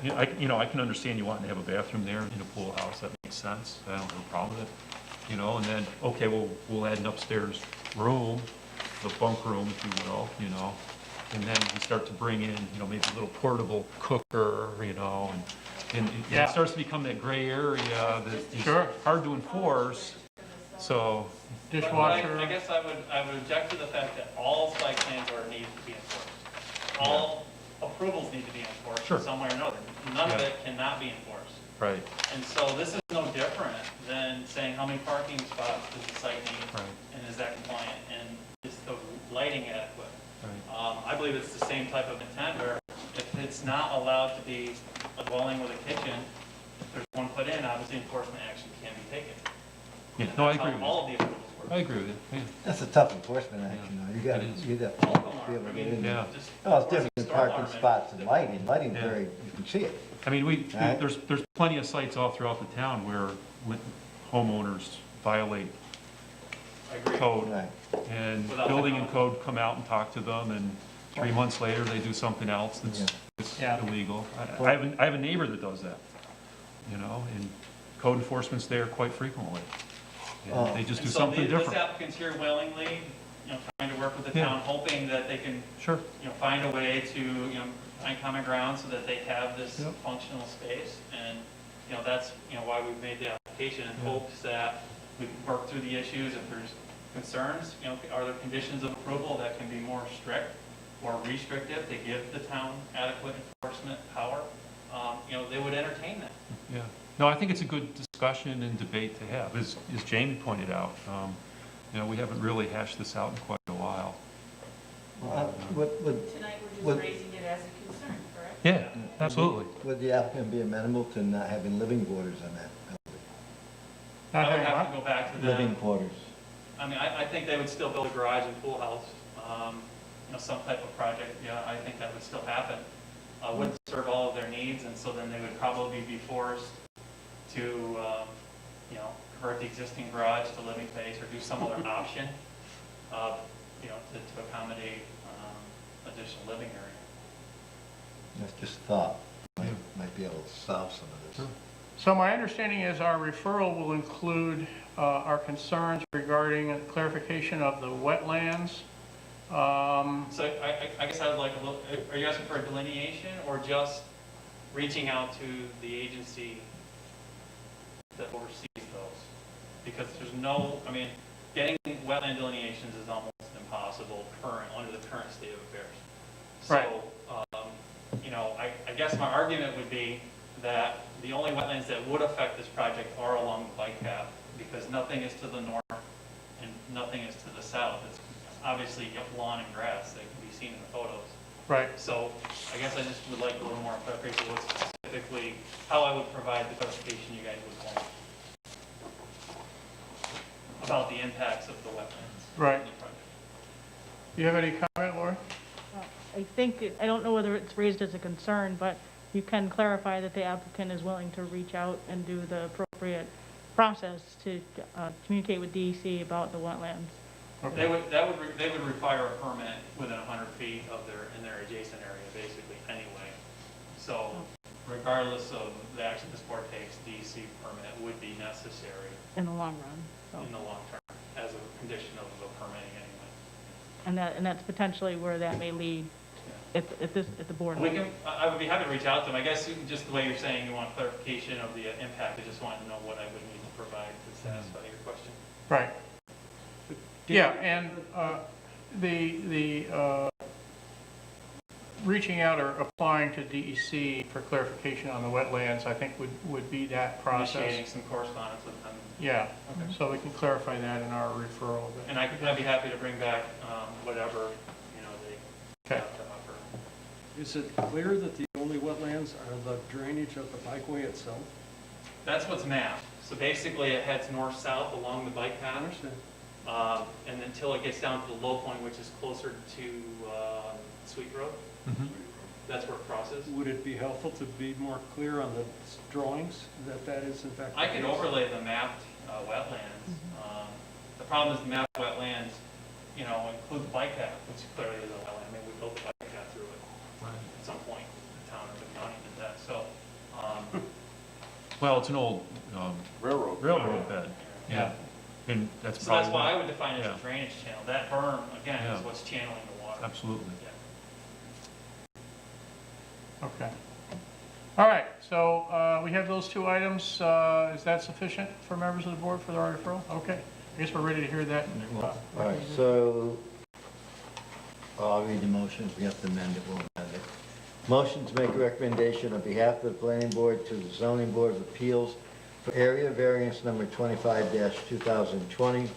K: you know, I can understand you wanting to have a bathroom there in a pool house. That makes sense. I don't have a problem with it, you know, and then, okay, we'll add an upstairs room, the bunk room, if you will, you know, and then we start to bring in, you know, maybe a little portable cooker, you know, and it starts to become that gray area that is hard to enforce. So,
A: Dishwasher.
L: I guess I would object to the fact that all site plans are need to be enforced. All approvals need to be enforced in some way or another. None of it cannot be enforced.
K: right,
L: And so this is no different than saying how many parking spots does the site need?
K: Right.
L: And is that compliant? And is the lighting adequate?
K: right.
L: I believe it's the same type of intent where if it's not allowed to be a dwelling with a kitchen, if there's one put in, obviously enforcement action can be taken.
K: Yeah, no, I
L: That's how
K: agree with
L: all
K: you.
L: of the approvals
K: I agree with you, yeah.
B: That's a tough enforcement action, though.
K: It is.
B: You got
L: All of them
B: to be
L: are.
B: able
L: I
B: to get
L: mean,
B: in there.
K: Yeah.
L: just
B: Oh, it's different
L: enforcing
B: than parking
L: stormwater
B: spots and
L: management.
B: lighting. Lighting's
K: Yeah.
B: very, you can see it.
K: I mean,
B: Right.
K: there's plenty of sites all throughout the town where homeowners violate
L: I agree.
K: code,
B: Right.
K: and
L: Without
K: building and
L: technology.
K: code come out and talk to them, and 3 months later, they do something else
B: Yeah.
K: that's
A: Yeah.
K: illegal. I have a neighbor that does that, you know, and code enforcement's there quite frequently.
B: Oh.
K: And they just do
L: And so
K: something
L: This
K: different.
L: applicant's here willingly, trying to work with the
K: Yeah.
L: town, hoping that they can,
K: Sure.
L: find a way to, find common ground so that they have this
K: Yep.
L: functional space. And, that's, why we've made the application in
K: Yeah.
L: hopes that we can work through the issues. If there's concerns, are there conditions of approval that can be more strict or restrictive to give the town adequate enforcement power? They would entertain that.
K: Yeah. No, I think it's a good discussion and debate to have. As Jamie pointed out, we haven't really hashed this out in quite a while.
M: Tonight, we're
B: Would-
M: just raising it as a concern, correct?
K: Yeah, absolutely.
B: Would the applicant be amenable to not having living quarters on that building?
A: Not
L: I would
A: having
L: have
A: what?
L: to go back to
B: Living
L: them.
B: quarters.
L: I mean, I think they would still build a garage and pool house, some type of project, I think that would still happen. Wouldn't serve all of their needs, and so then they would probably be forced to, convert the existing garage to living space or do some other option, to accommodate, additional living area.
B: That's just a thought. Might be able to solve some of this.
A: So my understanding is our referral will include our concerns regarding clarification of the wetlands.
L: So I guess I would like a little, are you asking for a delineation or just reaching out to the agency that oversees those? Because there's no, getting wetland delineations is almost impossible under the current state of affairs.
A: Right.
L: So, I guess my argument would be that the only wetlands that would affect this project are along the bike path, because nothing is to the north and nothing is to the south. It's obviously lawn and grass that can be seen in the photos.
A: Right.
L: So I guess I just would like a little more clarification what specifically, how I would provide the clarification you guys would want about the impacts of the wetlands.
A: Right.
L: in the project.
A: Do you have any comment, Laura?
E: I don't know whether it's raised as a concern, but you can clarify that the applicant is willing to reach out and do the appropriate process to communicate with DEC about the wetlands.
L: They would require a permit within 100 feet in their adjacent area, basically, anyway. So regardless of the action this board takes, DEC permit would be necessary
E: In the long run, so.
L: in the long term as a condition of the permitting anyway.
E: And that's potentially where that may lead at the board.
L: I would be happy to reach out to them. I guess just the way you're saying you want clarification of the impact, I just wanted to know what I would need to provide to satisfy your question.
A: Right. Yeah, and the reaching out or applying to DEC for clarification on the wetlands, I think would be that process.
L: Initiating some correspondence with them.
A: Yeah,
L: Okay.
A: so we can clarify that in our referral.
L: And I'd be happy to bring back whatever, they
A: Okay.
L: have to offer.
G: Is it clear that the only wetlands are the drainage of the bikeway itself?
L: That's what's mapped. So basically it heads north-south along the bike
G: I
L: path.
G: understand.
L: And until it gets down to the low point, which is closer to Sweet Road.
K: Mhm.
L: That's where it crosses.
G: Would it be helpful to be more clear on the drawings that is in fact?
L: I can overlay the mapped wetlands. The problem is the mapped wetlands, include the bike path, which clearly is a wetland. I mean, we built the bike path through it at some point. The town or the county did that. So,
K: Well, it's an old
H: Railroad.
K: bed.
A: Yeah.
K: And that's
L: so that's
K: probably.
L: why I would define it as
K: Yeah.
L: a drainage channel. That berm, again, is
K: Yeah.
L: what's channeling the water.
K: Absolutely.
L: Yeah.
A: Okay. All right, so we have those two items. Is that sufficient for members of the board for the referral? Okay, I guess we're ready to hear that.
B: All right, so I'll read the motions. We have to amend it. We'll amend it. Motion to make a recommendation on behalf of the planning board to the zoning board of appeals for area variance number 25-2020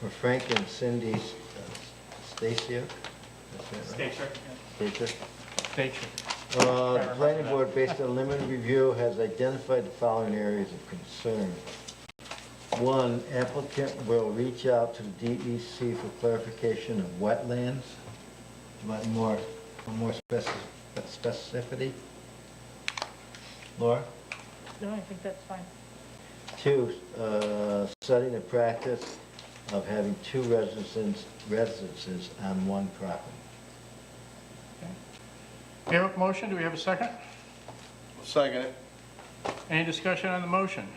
B: for Frank and Cindy Stacia. That's it, right?
L: Stature.
B: Stacia.
A: Station.
B: The planning board, based on limited review, has identified the following areas of concern. One, applicant will reach out to the DEC for clarification of wetlands. Do you want more specificity? Laura?
E: No, I think that's fine.
B: Two, setting a practice of having two residences on one property.
A: We have a motion, do we have a second?
H: Second it.
A: Any discussion on the motion?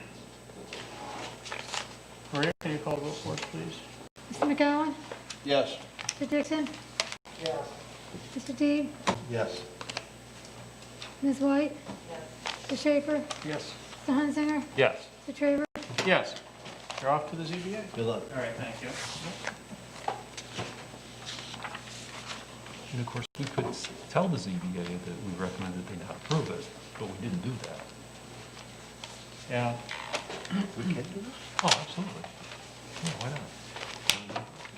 A: Maria, can you call the vote for us, please?
D: Mr. McGowan?
H: Yes.
D: Mr. Dixon?
J: Yes.
D: Mr. Deeb?
B: Yes.
D: Ms. White? Mr. Schaefer?
A: Yes.
D: Mr. Hunzinger?
K: Yes.
D: Mr. Traver?
A: Yes. You're off to the ZBA.
B: Good luck.
L: All right, thank you.
K: And of course, we could tell the ZBA that we recommended they not approve it, but we didn't do that.
A: Yeah.
K: We can do that? Oh, absolutely. Yeah, why not?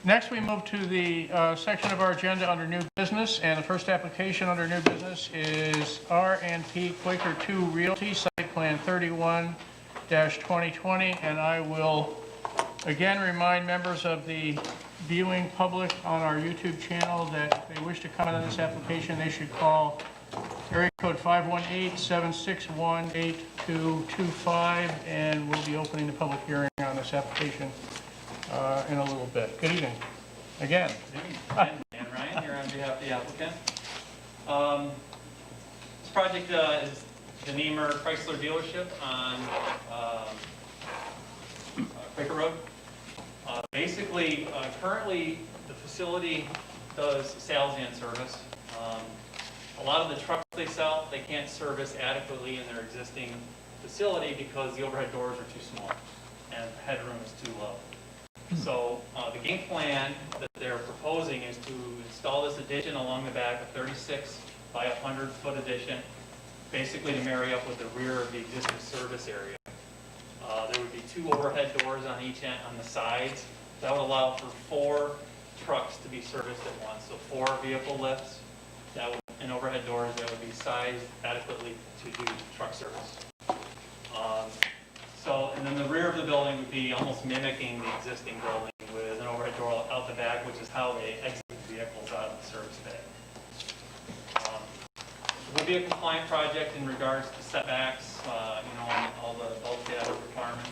A: Next, we move to the section of our agenda under new business, and the first application under new business is R&P Quaker 2 Realty, site plan 31-2020, and I will again remind members of the viewing public on our YouTube channel that if they wish to comment on this application, they should call area code 518-761-8225, and we'll be opening the public hearing on this application in a little bit. Good evening. Again.
L: Dan Ryan here on behalf of the applicant. This project is the Niemer Chrysler dealership on Quaker Road. Basically, currently the facility does sales and service. A lot of the trucks they sell, they can't service adequately in their existing facility because the overhead doors are too small and the headroom is too low. So the game plan that they're proposing is to install this addition along the back, a 36 by 100 foot addition, basically to marry up with the rear of the existing service area. There would be two overhead doors on each end, on the sides. That would allow for 4 trucks to be serviced at once. So 4 vehicle lifts and overhead doors that would be sized adequately to do truck service. And then the rear of the building would be almost mimicking the existing building with an overhead door out the back, which is how they exit vehicles out of the service bay. It would be a compliant project in regards to setbacks, and all the bulk data requirements.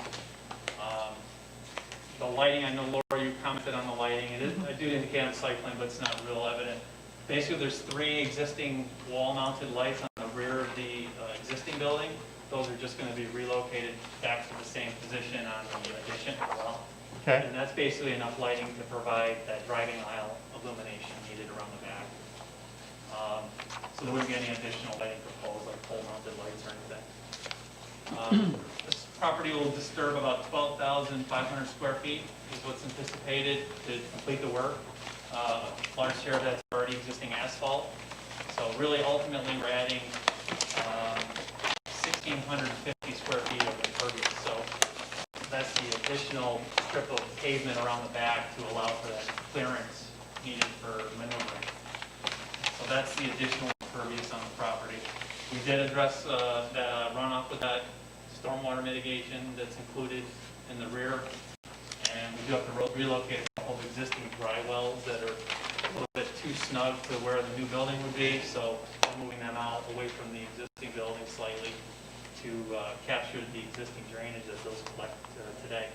L: The lighting, I know Laura, you commented on the lighting. I do indicate on the site plan, but it's not real evident. Basically, there's 3 existing wall-mounted lights on the rear of the existing building. Those are just going to be relocated back to the same position on the addition as well.
A: Okay.
L: And that's basically enough lighting to provide that driving aisle illumination needed around the back. So there wouldn't be any additional lighting proposed, like pole-mounted lights or anything. This property will disturb about 12,500 square feet is what's anticipated to complete the work. A large share of that's already existing asphalt. So really, ultimately, we're adding 1,650 square feet of impervious. So that's the additional strip of pavement around the back to allow for that clearance needed for maneuvering. So that's the additional impervious on the property. We did address that runoff with that stormwater mitigation that's included in the rear. And we do have to relocate a couple of existing dry wells that are a little bit too snug to where the new building would be. So we're moving them out away from the existing building slightly to capture the existing drainage that those collect today.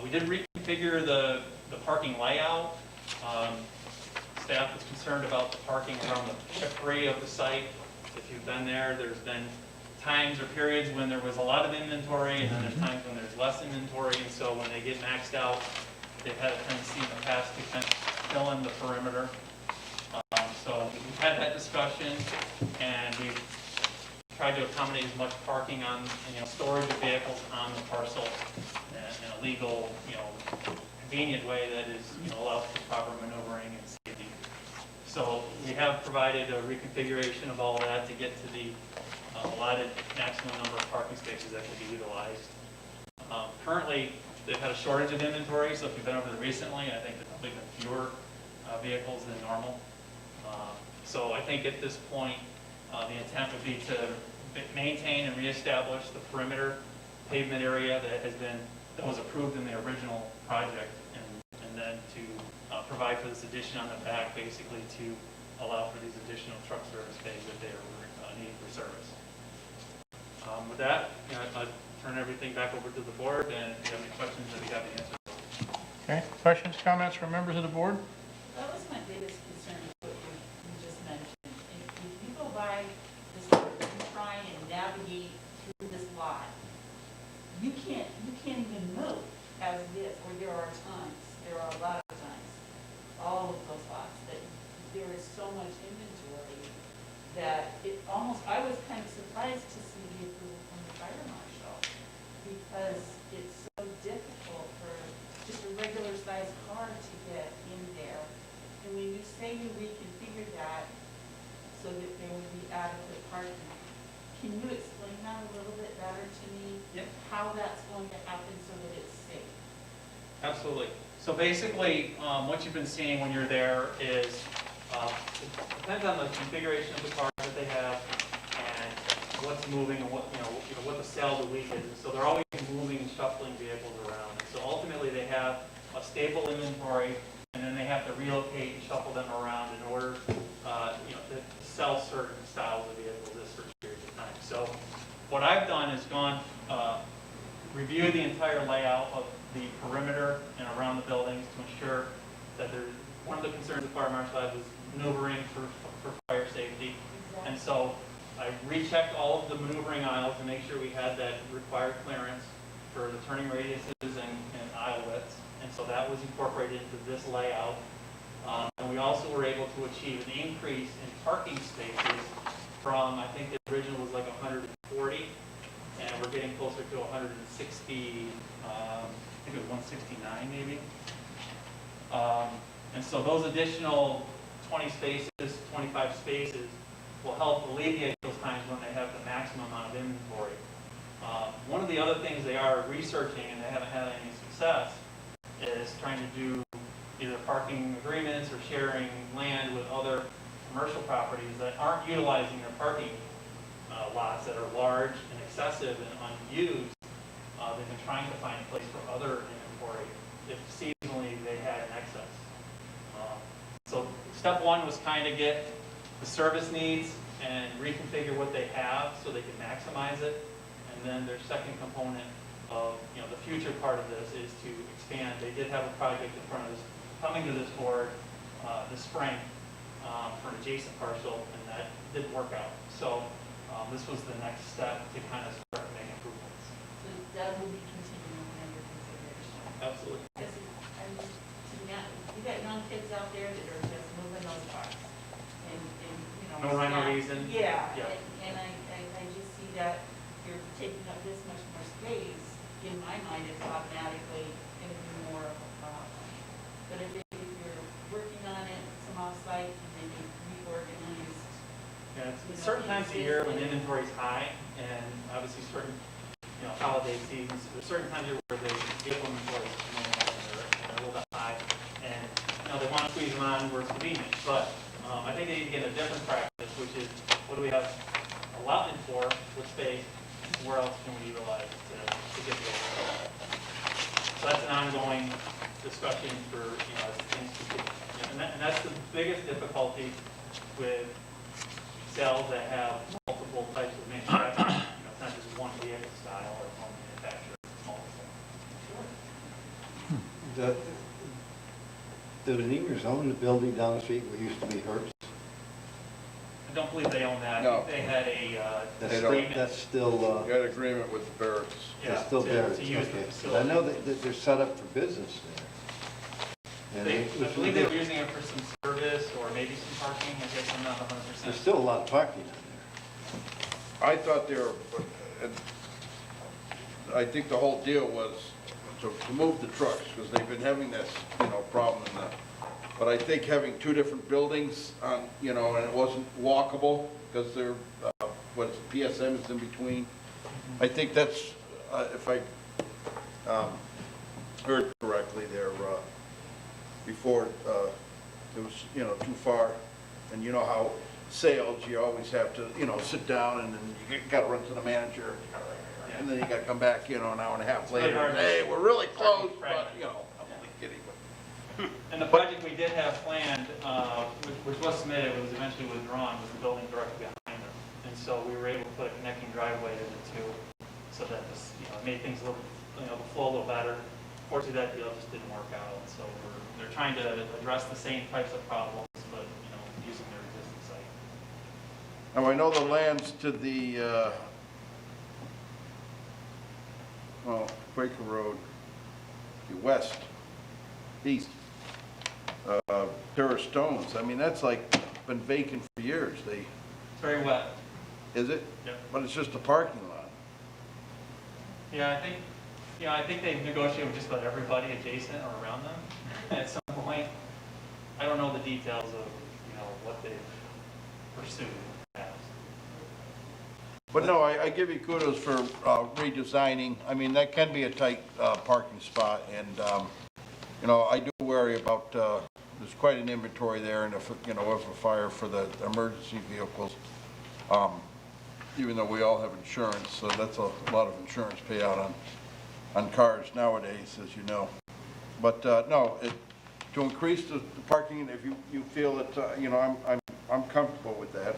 L: We did reconfigure the parking layout. Staff is concerned about the parking around the periphery of the site. If you've been there, there's been times or periods when there was a lot of inventory, and then there's times when there's less inventory, and so when they get maxed out, they've had a tendency in the past to kind of fill in the perimeter. So we've had that discussion, and we've tried to accommodate as much parking on, storage of vehicles on the parcel in a legal, convenient way that is, allows for proper maneuvering and safety. So we have provided a reconfiguration of all that to get to the allotted maximum number of parking spaces that can be utilized. Currently, they've had a shortage of inventory, so if you've been over there recently, I think there's probably been fewer vehicles than normal. So I think at this point, the intent would be to maintain and reestablish the perimeter pavement area that has been that was approved in the original project, and then to provide for this addition on the back, basically to allow for these additional truck service bays that they are needing for service. With that, I'll turn everything back over to the board, and if you have any questions, I'd be happy to answer.
A: Okay, questions, comments from members of the board?
M: That was my biggest concern, what you just mentioned. If you go by this, you try and navigate through this lot, you can't even move as it is, or there are a lot of times, all of those lots, that there is so much inventory that it almost, I was kind of surprised to see the approval from the fire marshal, because it's so difficult for just a regular sized car to get in there. And when you say you reconfigure that so that there would be adequate parking, can you explain that a little bit better to me?
L: Yep.
M: How that's going to happen so that it's safe?
L: Absolutely. So basically, what you've been seeing when you're there is, it depends on the configuration of the car that they have and what's moving and what the sale of the week is. So they're always moving and shuffling vehicles around. And so ultimately, they have a stable inventory, and then they have to relocate and shuffle them around in order, to sell certain styles of vehicles at certain periods of time. So what I've done is review the entire layout of the perimeter and around the buildings to ensure that one of the concerns the fire marshal had was maneuvering for fire safety. And so I rechecked all of the maneuvering aisles to make sure we had that required clearance for the turning radiuses and aisle widths. And so that was incorporated into this layout. And we also were able to achieve an increase in parking spaces from, I think the original was like 140, and we're getting closer to 160, I think it was 169 maybe. And so those additional 20 spaces, 25 spaces will help alleviate those times when they have the maximum amount of inventory. One of the other things they are researching, and they haven't had any success, is trying to do either parking agreements or sharing land with other commercial properties that aren't utilizing their parking lots that are large and excessive and unused. They've been trying to find a place for other inventory if seasonally they had an excess. So step one was kind of get the service needs and reconfigure what they have so they can maximize it. And then their second component of the future part of this is to expand. They did have a project in front of us coming to this board this spring for an adjacent parcel, and that didn't work out. So this was the next step to kind of start making improvements.
M: So that will be continuing under consideration.
L: Absolutely.
M: Because, you got young kids out there that are just moving those cars. And
L: No rhyme or reason.
M: Yeah,
L: Yeah.
M: and I just see that you're taking up this much more space. In my mind, it's automatically going to be more of a problem. But if you're working on it, some off-site, and then you reorganize.
L: Yeah, it's certain times of year when inventory's high, and obviously certain, holiday seasons, there's certain times of year where the vehicle inventory is a little bit high, and, they want to squeeze them on where it's convenient. But I think they need to get a different practice, which is, what do we have allotment for, with space, where else can we utilize to get the overall? So that's an ongoing discussion for, as things continue. And that's the biggest difficulty with cells that have multiple types of manufacturing. It's not just one vehicle style or one manufacturer, it's multiple.
N: Do the neighbors own the building down the street where it used to be hers?
L: I don't believe they own that.
H: No.
L: I think they had a
N: That's
L: agreement.
N: That's still,
H: You got agreement with the Barretts.
L: Yeah,
N: that's still there.
L: to use the
N: Okay.
L: facility.
N: I know that they're set up for business there. And
L: I believe they were using it for some service or maybe some parking. I guess I'm not 100%.
N: There's still a lot of parking on there.
H: I thought they were, I think the whole deal was to move the trucks, because they've been having this, problem in that. But I think having two different buildings on, and it wasn't walkable, because they're, PSM is in between. I think that's, if I heard correctly there, before it was, too far. And you know how sales, you always have to, sit down and then you got to run to the manager. And then you gotta come back, an hour and a half
L: really
H: later,
L: hard
H: and,
L: to-
H: hey, we're really close, but,
L: fragment.
H: I'm only kidding.
L: And the project we did have planned, which was submitted, was eventually withdrawn, was the building directly behind them. And so we were able to put a connecting driveway to the two, so that this, it made things a little, the flow a little better. Fortunately, that deal just didn't work out, and so they're trying to address the same types of problems, but, using their existing site.
H: Now, I know the lands to the, Quaker Road, the west, east, Terra Stones, I mean, that's like been vacant for years.
L: It's very wet.
H: Is it?
L: Yep.
H: But it's just a parking lot.
L: Yeah, I think they've negotiated with just about everybody adjacent or around them at some point. I don't know the details of, what they've pursued in the past.
H: But no, I give you kudos for redesigning. I mean, that can be a tight parking spot, and, I do worry about, there's quite an inventory there, and if a fire for the emergency vehicles, even though we all have insurance, so that's a lot of insurance payout on cars nowadays, as you know. But, no, to increase the parking, if you feel that, I'm comfortable with that.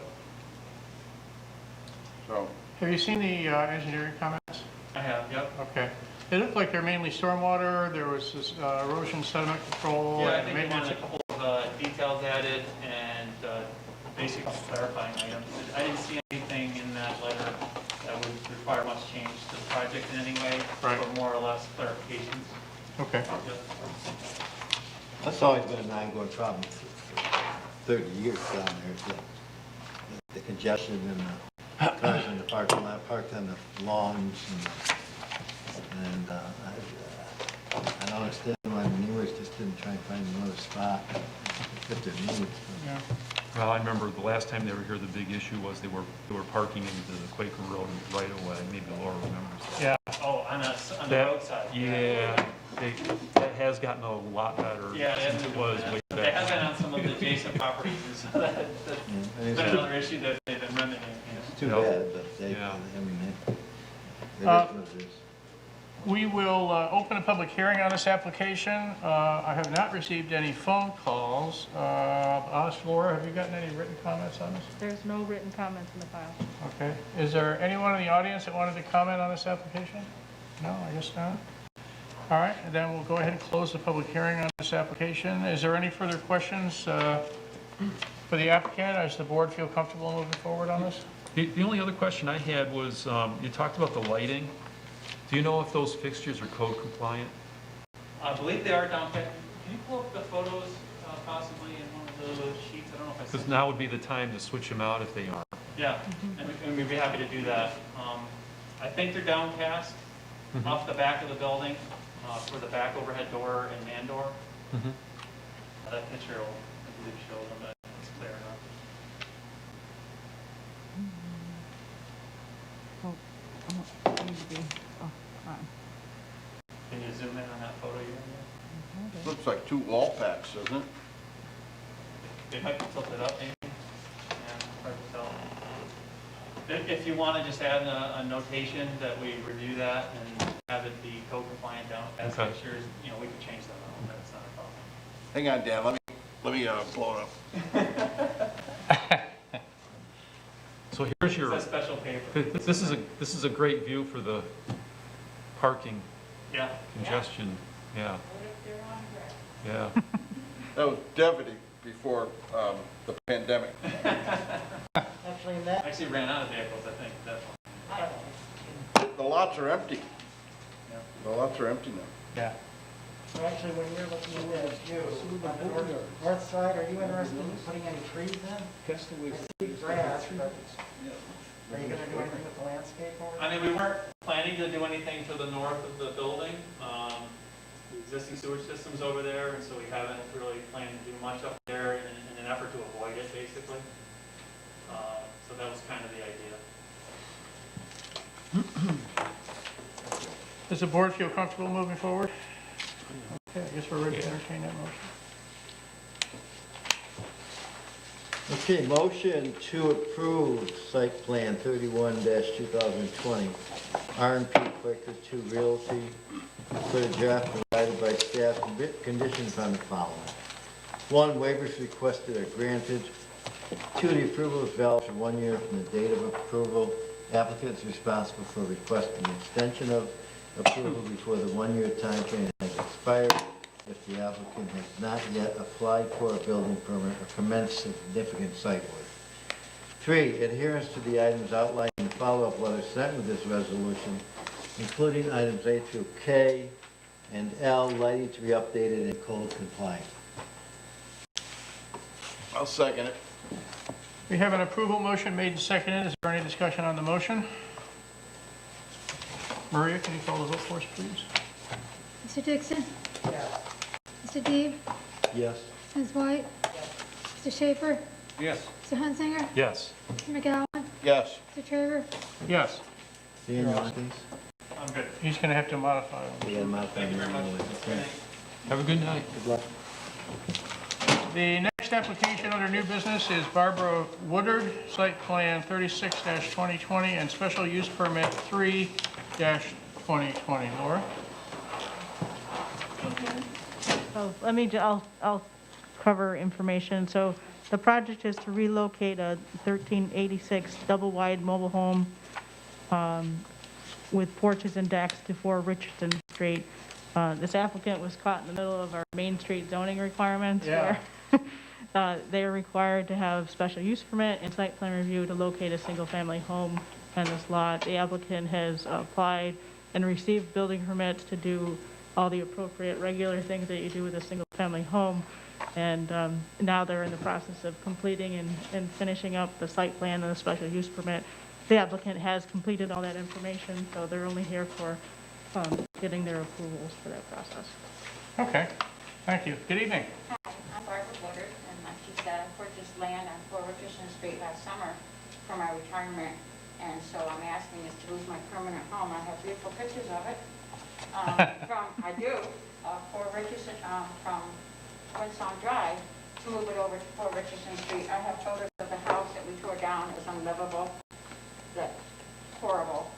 H: So.
A: Have you seen the engineering comments?
L: I have, yep.
A: Okay. They look like they're mainly stormwater. There was this erosion sediment control.
L: Yeah, I
A: and
L: think they
A: maintenance.
L: wanted a couple of details added and basically clarifying items. I didn't see anything in that letter that would require much change to the project in any way,
A: Right.
L: or more or less clarifications.
A: Okay.
L: Yep.
B: That's always been an ongoing problem for 30 years down there, the congestion and the cars in the parking lot, parked on the lawns, and I don't understand why the neighbors just didn't try and find another spot to fit their needs.
A: Yeah.
K: Well, I remember the last time they were here, the big issue was they were parking into the Quaker Road right away. Maybe Laura remembers that.
A: Yeah.
L: Oh, on the roadside.
K: Yeah, that has gotten a lot better
L: Yeah,
K: since it was way
L: It
K: back.
L: has been on some of the adjacent properties, and so that's been another issue that they've been remedying.
B: It's too
K: Yeah.
B: bad, but they,
K: Yeah.
B: I mean, it is what it is.
A: We will open a public hearing on this application. I have not received any phone calls. Honest, Laura, have you gotten any written comments on this?
E: There's no written comments in the file.
A: Okay. Is there anyone in the audience that wanted to comment on this application? No, I guess not. All right, and then we'll go ahead and close the public hearing on this application. Is there any further questions for the applicant? Does the board feel comfortable moving forward on this?
K: The only other question I had was, you talked about the lighting. Do you know if those fixtures are code compliant?
L: I believe they are down. Can you pull up the photos possibly in one of the sheets? I don't know if I
K: Because
L: sent
K: now would be the time to switch them out if they are.
L: Yeah, and we'd be happy to do that. I think they're downcast off the back of the building for the back overhead door and man door. That picture will, I believe, show them that it's clear enough. Can you zoom in on that photo you have
H: Looks like two wall packs, doesn't it?
L: there? It might be tilted up maybe. Yeah, hard to tell. If you want to just add a notation that we review that and have it be code compliant down as
K: Okay.
L: pictures, we can change them out. That's not a problem.
H: Hang on, Dan, let me blow it up.
K: So here's your,
L: It's a special paper.
K: this is a great view for the parking
L: Yeah.
K: congestion. Yeah, yeah.
H: That was devastating before the pandemic.
I: Actually, in that,
L: Actually ran out of vehicles, I think, definitely.
H: The lots are empty.
L: Yeah.
H: The lots are empty now.
A: Yeah.
I: so actually, when you're looking at that view, on the north side, are you interested in putting any trees in? I see grass, but are you gonna do anything with the landscape over there?
L: I mean, we weren't planning to do anything to the north of the building. The existing sewage system's over there, and so we haven't really planned to do much up there in an effort to avoid it, basically. So that was kind of the idea.
A: Does the board feel comfortable moving forward? Okay, I guess we're ready to entertain that motion.
B: Okay, motion to approve site plan 31-2020 R&P Quaker 2 Realty. Put a draft provided by staff conditioned upon the following. 1, waivers requested are granted. 2, the approval is valid for 1 year from the date of approval. Applicant is responsible for requesting an extension of approval before the 1-year time frame has expired if the applicant has not yet applied for a building permit or commenced significant site work. 3, adherence to the items outlined in the follow-up letter sent with this resolution, including items A through K and L, lighting to be updated and code compliant.
H: I'll second it.
A: We have an approval motion made and seconded. Is there any discussion on the motion? Maria, can you call the vote for us, please?
D: Mr. Dixon?
J: Yes.
D: Mr. Deeb?
B: Yes.
D: Ms. White? Mr. Schaefer?
G: Yes.
D: Mr. Hunsinger?
K: Yes.
D: Mr. McGowan?
H: Yes.
D: Mr. Traver?
A: Yes.
B: Dan, you want these?
L: I'm good.
A: He's going to have to modify them.
B: Yeah, modify
L: Thank you very
B: them
L: much.
B: anyway.
L: Good night.
K: Have a good night.
B: Good luck.
A: The next application under new business is Barbara Woodard, site plan 36-2020 and special use permit 3-2020. Laura?
E: So I'll cover information. So the project is to relocate a 1386 double-wide mobile home with porches and decks to 4 Richardson Street. This applicant was caught in the middle of our Main Street zoning requirements.
A: Yeah.
E: Where they are required to have special use permit and site plan review to locate a single-family home on this lot. The applicant has applied and received building permits to do all the appropriate regular things that you do with a single-family home. And now they're in the process of completing and finishing up the site plan and the special use permit. The applicant has completed all that information, so they're only here for getting their approvals for that process.
A: Okay, thank you. Good evening.
O: Hi, I'm Barbara Woodard, and like she said, I purchased land on 4 Richardson Street last summer for my retirement, and so I'm asking this to lose my permanent home. I have beautiful pictures of it. From 4 Richardson, from Winsong Drive, to move it over to 4 Richardson Street. I have photos of the house that we tore down. It was unlivable, horrible.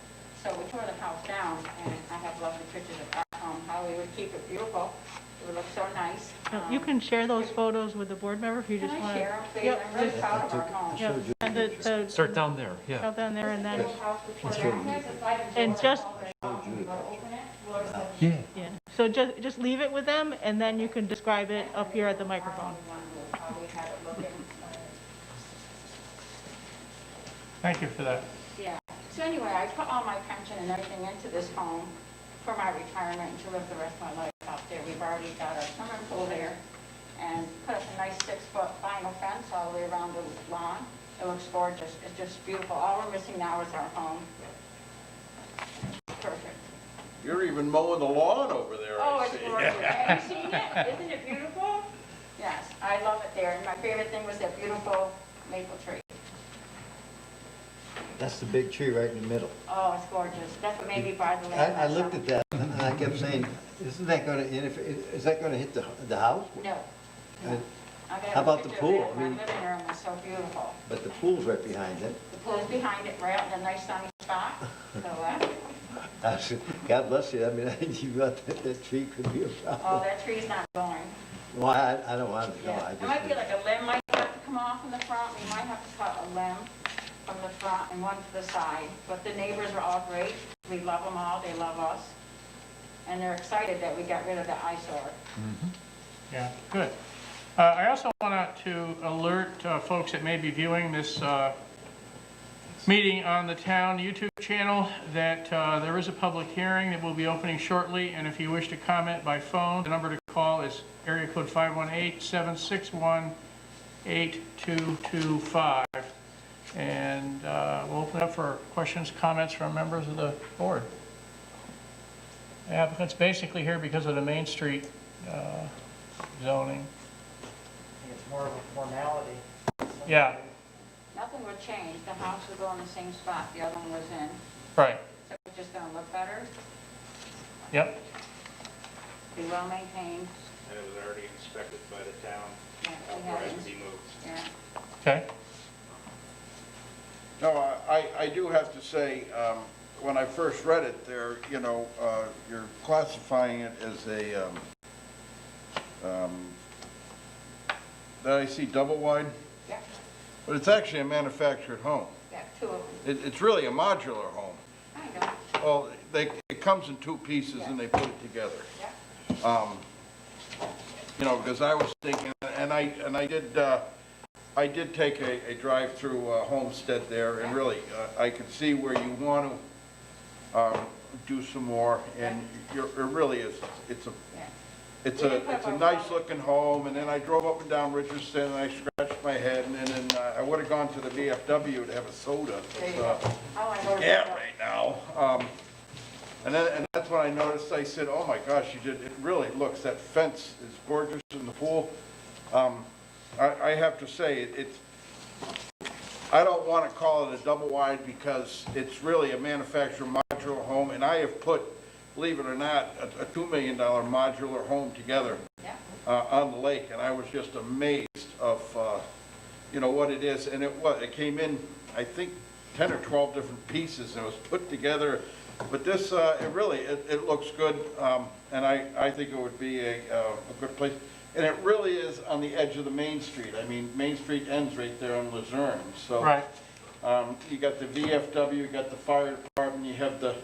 O: So we tore the house down, and I have lovely pictures of our home, how we would keep it beautiful. It would look so nice.
E: You can share those photos with the board member if you
O: Can
E: just
O: I
E: want to.
O: share them, please? I'm really proud of our home.
E: Yep, send it to.
K: Start down there, yeah.
E: Out down there and then,
O: And
E: just,
K: Yeah.
E: yeah. So just leave it with them and then you can describe it up here at the microphone.
A: Thank you for that.
O: Yeah. So anyway, I put all my pension and everything into this home for my retirement and to live the rest of my life out there. We've already got our swimming pool there and put up a nice 6-foot vinyl fence all the way around the lawn. It looks gorgeous. It's just beautiful. All we're missing now is our home. Perfect.
H: You're even mowing the lawn over there,
O: Oh,
H: I
O: it's
H: see.
O: gorgeous. Have you seen it? Isn't it beautiful? Yes, I love it there. And my favorite thing was that beautiful maple tree.
B: That's the big tree right in the middle.
O: Oh, it's gorgeous. That's what made me buy the land.
B: I looked at that and I kept saying, isn't that going to, is that going to hit the house?
O: No.
B: How about the pool? I
O: My
B: mean,
O: living room was so beautiful.
B: but the pool's right behind it.
O: The pool's behind it, right out in a nice sunny spot. So,
B: I said, God bless you. I mean, you thought that tree could be a
O: oh,
B: problem.
O: that tree's not going.
B: Well, I don't want it to go.
O: Yeah.
B: I
O: It might be like a limb might have to come off in the front. We might have to cut a limb from the front and one to the side. But the neighbors are all great. We love them all. They love us. And they're excited that we got rid of the eyesore.
A: Yeah, good. I also want to alert folks that may be viewing this meeting on the town YouTube channel that there is a public hearing that will be opening shortly, and if you wish to comment by phone, the number to call is area code 518-761-8225. And we'll open it up for questions, comments from members of the board. The applicant's basically here because of the Main Street zoning.
I: It's more of a formality.
A: Yeah,
O: Nothing would change. The house would go in the same spot the other one was in.
A: right.
O: So it's just going to look better,
A: Yep.
O: be well maintained.
L: And it was already inspected by the town,
O: Yeah, we have
L: authorized
O: it.
L: to be moved.
O: Yeah.
A: Okay.
H: No, I do have to say, when I first read it there, you know, you're classifying it as a, did I see double wide?
O: Yeah,
H: But it's actually a manufactured home.
O: yeah, 2 of them.
H: It's really a modular home.
O: I know,
H: Well, it comes in 2 pieces and they put it together.
O: yeah.
H: You know, because I was thinking, and I did take a drive through Homestead there, and really, I could see where you want to do some more, and it really is, it's a nice looking home. And then I drove up and down Richardson, and I scratched my head, and then I would have gone to the VFW to have a soda. Yeah, right now. And that's when I noticed, I said, oh my gosh, it really looks, that fence is gorgeous in the pool. I have to say, I don't want to call it a double wide because it's really a manufactured modular home, and I have put, believe it or not, a $2 million modular home together on the lake, and I was just amazed of, you know, what it is. And it came in, I think, 10 or 12 different pieces, and it was put together. But this, it looks good, and I think it would be a good place. And it really is on the edge of the Main Street. I mean, Main Street ends right there on Luzerne. So,
A: Right.
H: You got the VFW, you got the fire department, you have the,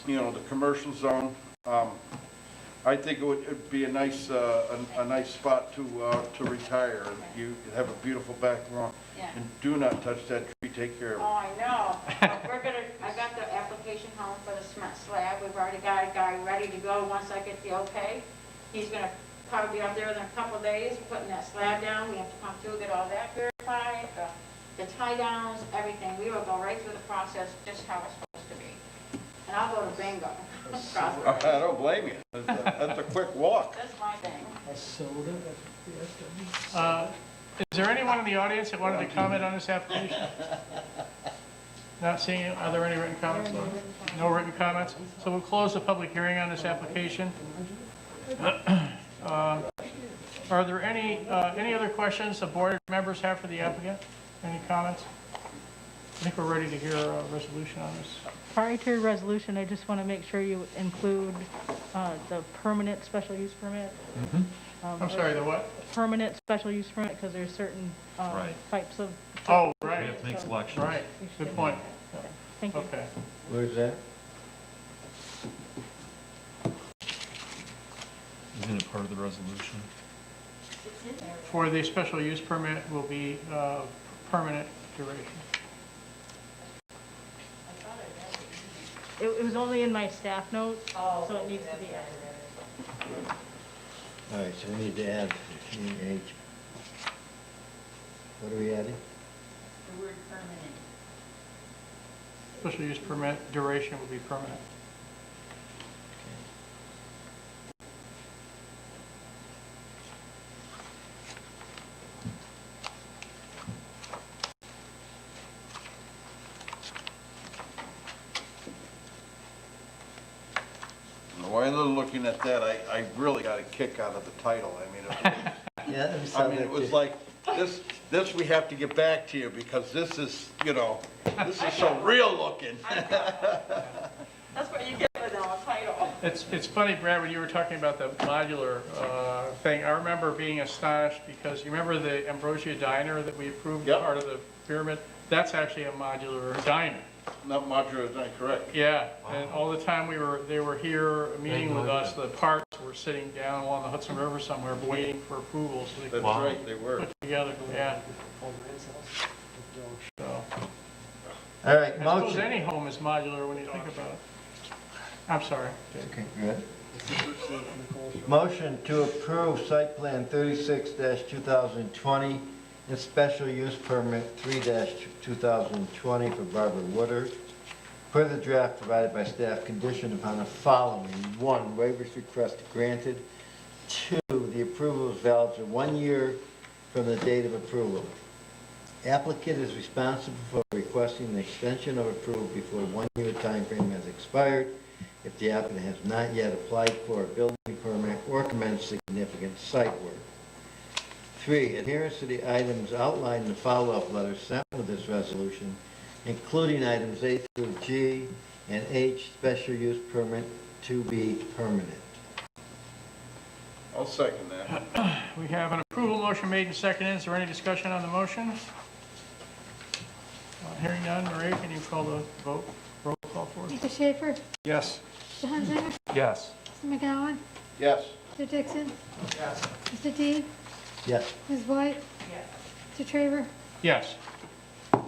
H: you know, the commercial zone. I think it would be a nice spot to retire. You have a beautiful back lawn.
O: Yeah.
H: And do not touch that tree. Take care of it.
O: Oh, I know. I got the application home for the cement slab. We've already got a guy ready to go once I get the okay. He's gonna probably be up there in a couple of days, putting that slab down. We have to come through, get all that verified, the tie downs, everything. We will go right through the process, just how it's supposed to be. And I'll go to bingo.
H: I don't blame you. That's a quick walk.
O: That's my thing.
G: A soda at the
A: Is there anyone in the audience that wanted to comment on this application? Not seeing it. Are there any written comments? No written comments. So we'll close the public hearing on this application. Are there any other questions the board members have for the applicant? Any comments? I think we're ready to hear a resolution on this.
E: Prior to your resolution, I just want to make sure you include the permanent special use permit.
A: I'm sorry, the what?
E: Permanent special use permit, because there's certain
K: Right.
E: types of.
A: Oh,
K: We
A: right,
K: have to make selections.
A: right. Good point.
E: Thank you.
A: Okay.
B: Where's that?
K: Isn't it part of the resolution?
A: For the special use permit will be permanent duration.
E: It was only in my staff notes, so it needs to be added.
B: All right, so we need to add H. What are we adding?
M: The word permanent.
A: Special use permit duration will be permanent.
H: While they're looking at that, I really got a kick out of the title. I mean, it was like, this we have to get back to you because this is, you know, this is so real looking.
O: That's what you get with a title.
A: It's funny, Brad, when you were talking about the modular thing, I remember being astonished because you remember the Ambrosia Diner that we approved as part of the pyramid? That's actually a modular diner.
H: Not modular, is that correct?
A: Yeah, and all the time they were here meeting with us, the parks were sitting down along the Hudson River somewhere waiting for approval so they could
H: That's right, they were.
A: put together, yeah. So,
B: All right,
A: I suppose
B: motion.
A: any home is modular when you think about it. I'm sorry.
B: Okay, good. Motion to approve site plan 36-2020 and special use permit 3-2020 for Barbara Woodard. Per the draft provided by staff, conditioned upon the following: 1, waivers requested granted. 2, the approval is valid for 1 year from the date of approval. Applicant is responsible for requesting an extension of approval before 1 year time frame has expired if the applicant has not yet applied for a building permit or commenced significant site work. 3, adherence to the items outlined in the follow-up letter sent with this resolution including items A through G and H, special use permit to be permanent.
H: I'll second that.
A: We have an approval motion made and seconded. Is there any discussion on the motion? Hearing none. Marie, can you call the vote? Roll call for us?
D: Mr. Schaefer?
K: Yes.
D: Mr. Hunzinger?
K: Yes.
D: Mr. McGowan?
H: Yes.
D: Mr. Dixon?
J: Yes.
D: Mr. Deeb?
B: Yes.
D: Ms. White?
M: Yes.
D: Mr. Traver?
A: Yes.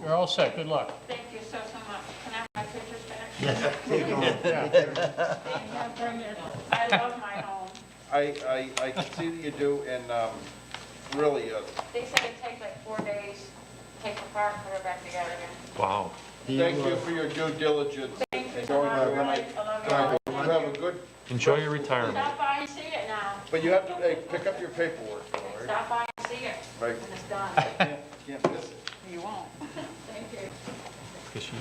A: You're all set. Good luck.
O: Thank you so much. Can I have my pictures back?
B: Yes. Take on.
O: I love my home.
H: I can see that you do, and really,
O: They said it'd take like 4 days, take apart, put it back together again.
K: Wow.
H: thank you for your due diligence.
O: Thank you
H: and
O: so
H: going
O: much.
H: through, and
O: I love you all.
H: you have a good,
K: Enjoy your retirement.
O: Stop by and see it now.
H: but you have to, hey, pick up your paperwork, though, right?
O: Stop by and see it
H: Right.
O: when it's done.
H: Can't miss it.
O: You won't. Thank you.
K: Guess you-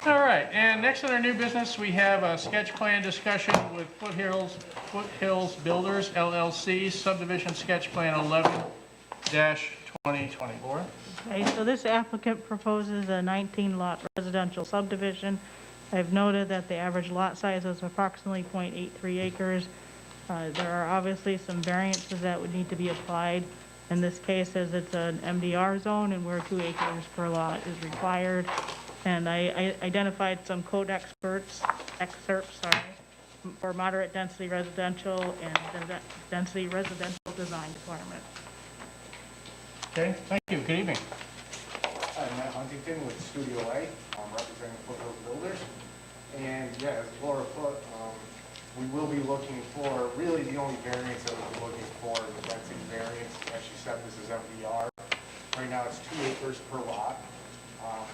A: All right, and next on our new business, we have a sketch plan discussion with Foothills Builders LLC, subdivision sketch plan 11-2020. Laura?
E: Okay, so this applicant proposes a 19-lot residential subdivision. I've noted that the average lot size is approximately .83 acres. There are obviously some variances that would need to be applied. In this case, as it's an MDR zone and where 2 acres per lot is required. And I identified some code excerpts, for moderate density residential and density residential design requirements.
A: Okay, thank you. Good evening.
P: I'm Matt Huntington with Studio A. I'm representing Foothills Builders. And yeah, as Laura put, we will be looking for, really the only variance that we'll be looking for is the density variance. As she said, this is MDR. Right now it's 2 acres per lot.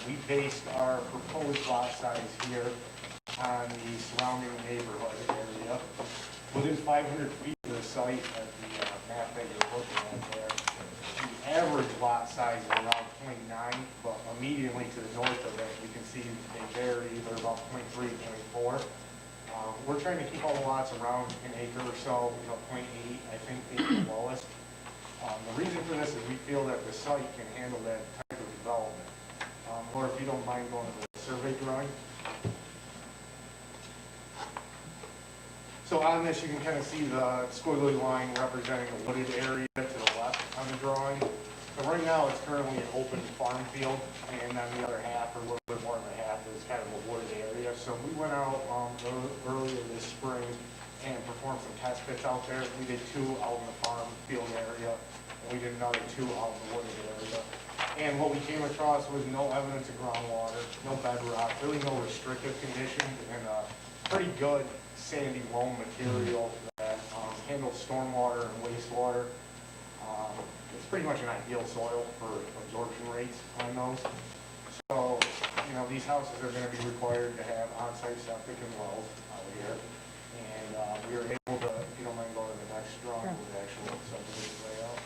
P: We based our proposed lot size here on the surrounding neighborhood area. Within 500 feet of the site at the map that you're looking at there, the average lot size is around 0.9, but immediately to the north of it, we can see they vary either about 0.3, 0.4. We're trying to keep all the lots around an acre or so, 0.8, I think, being the lowest. The reason for this is we feel that the site can handle that type of development. Or if you don't mind going to the survey drawing. So on this, you can kind of see the squiggly line representing the wooded area to the left on the drawing. So right now, it's currently an open farm field, and on the other half, or a little bit more than half, is kind of a wooded area. So we went out earlier this spring and performed some test pits out there. We did 2 out in the farm field area, and we did another 2 out in the wooded area. And what we came across was no evidence of groundwater, no bedrock, really no restrictive conditions, and a pretty good sandy loam material that handles stormwater and wastewater. It's pretty much an ideal soil for absorption rates on those. So, you know, these houses are going to be required to have on-site septic and wells out here. And we were able to, if you don't mind going to the next drawing with the actual subdivision layout.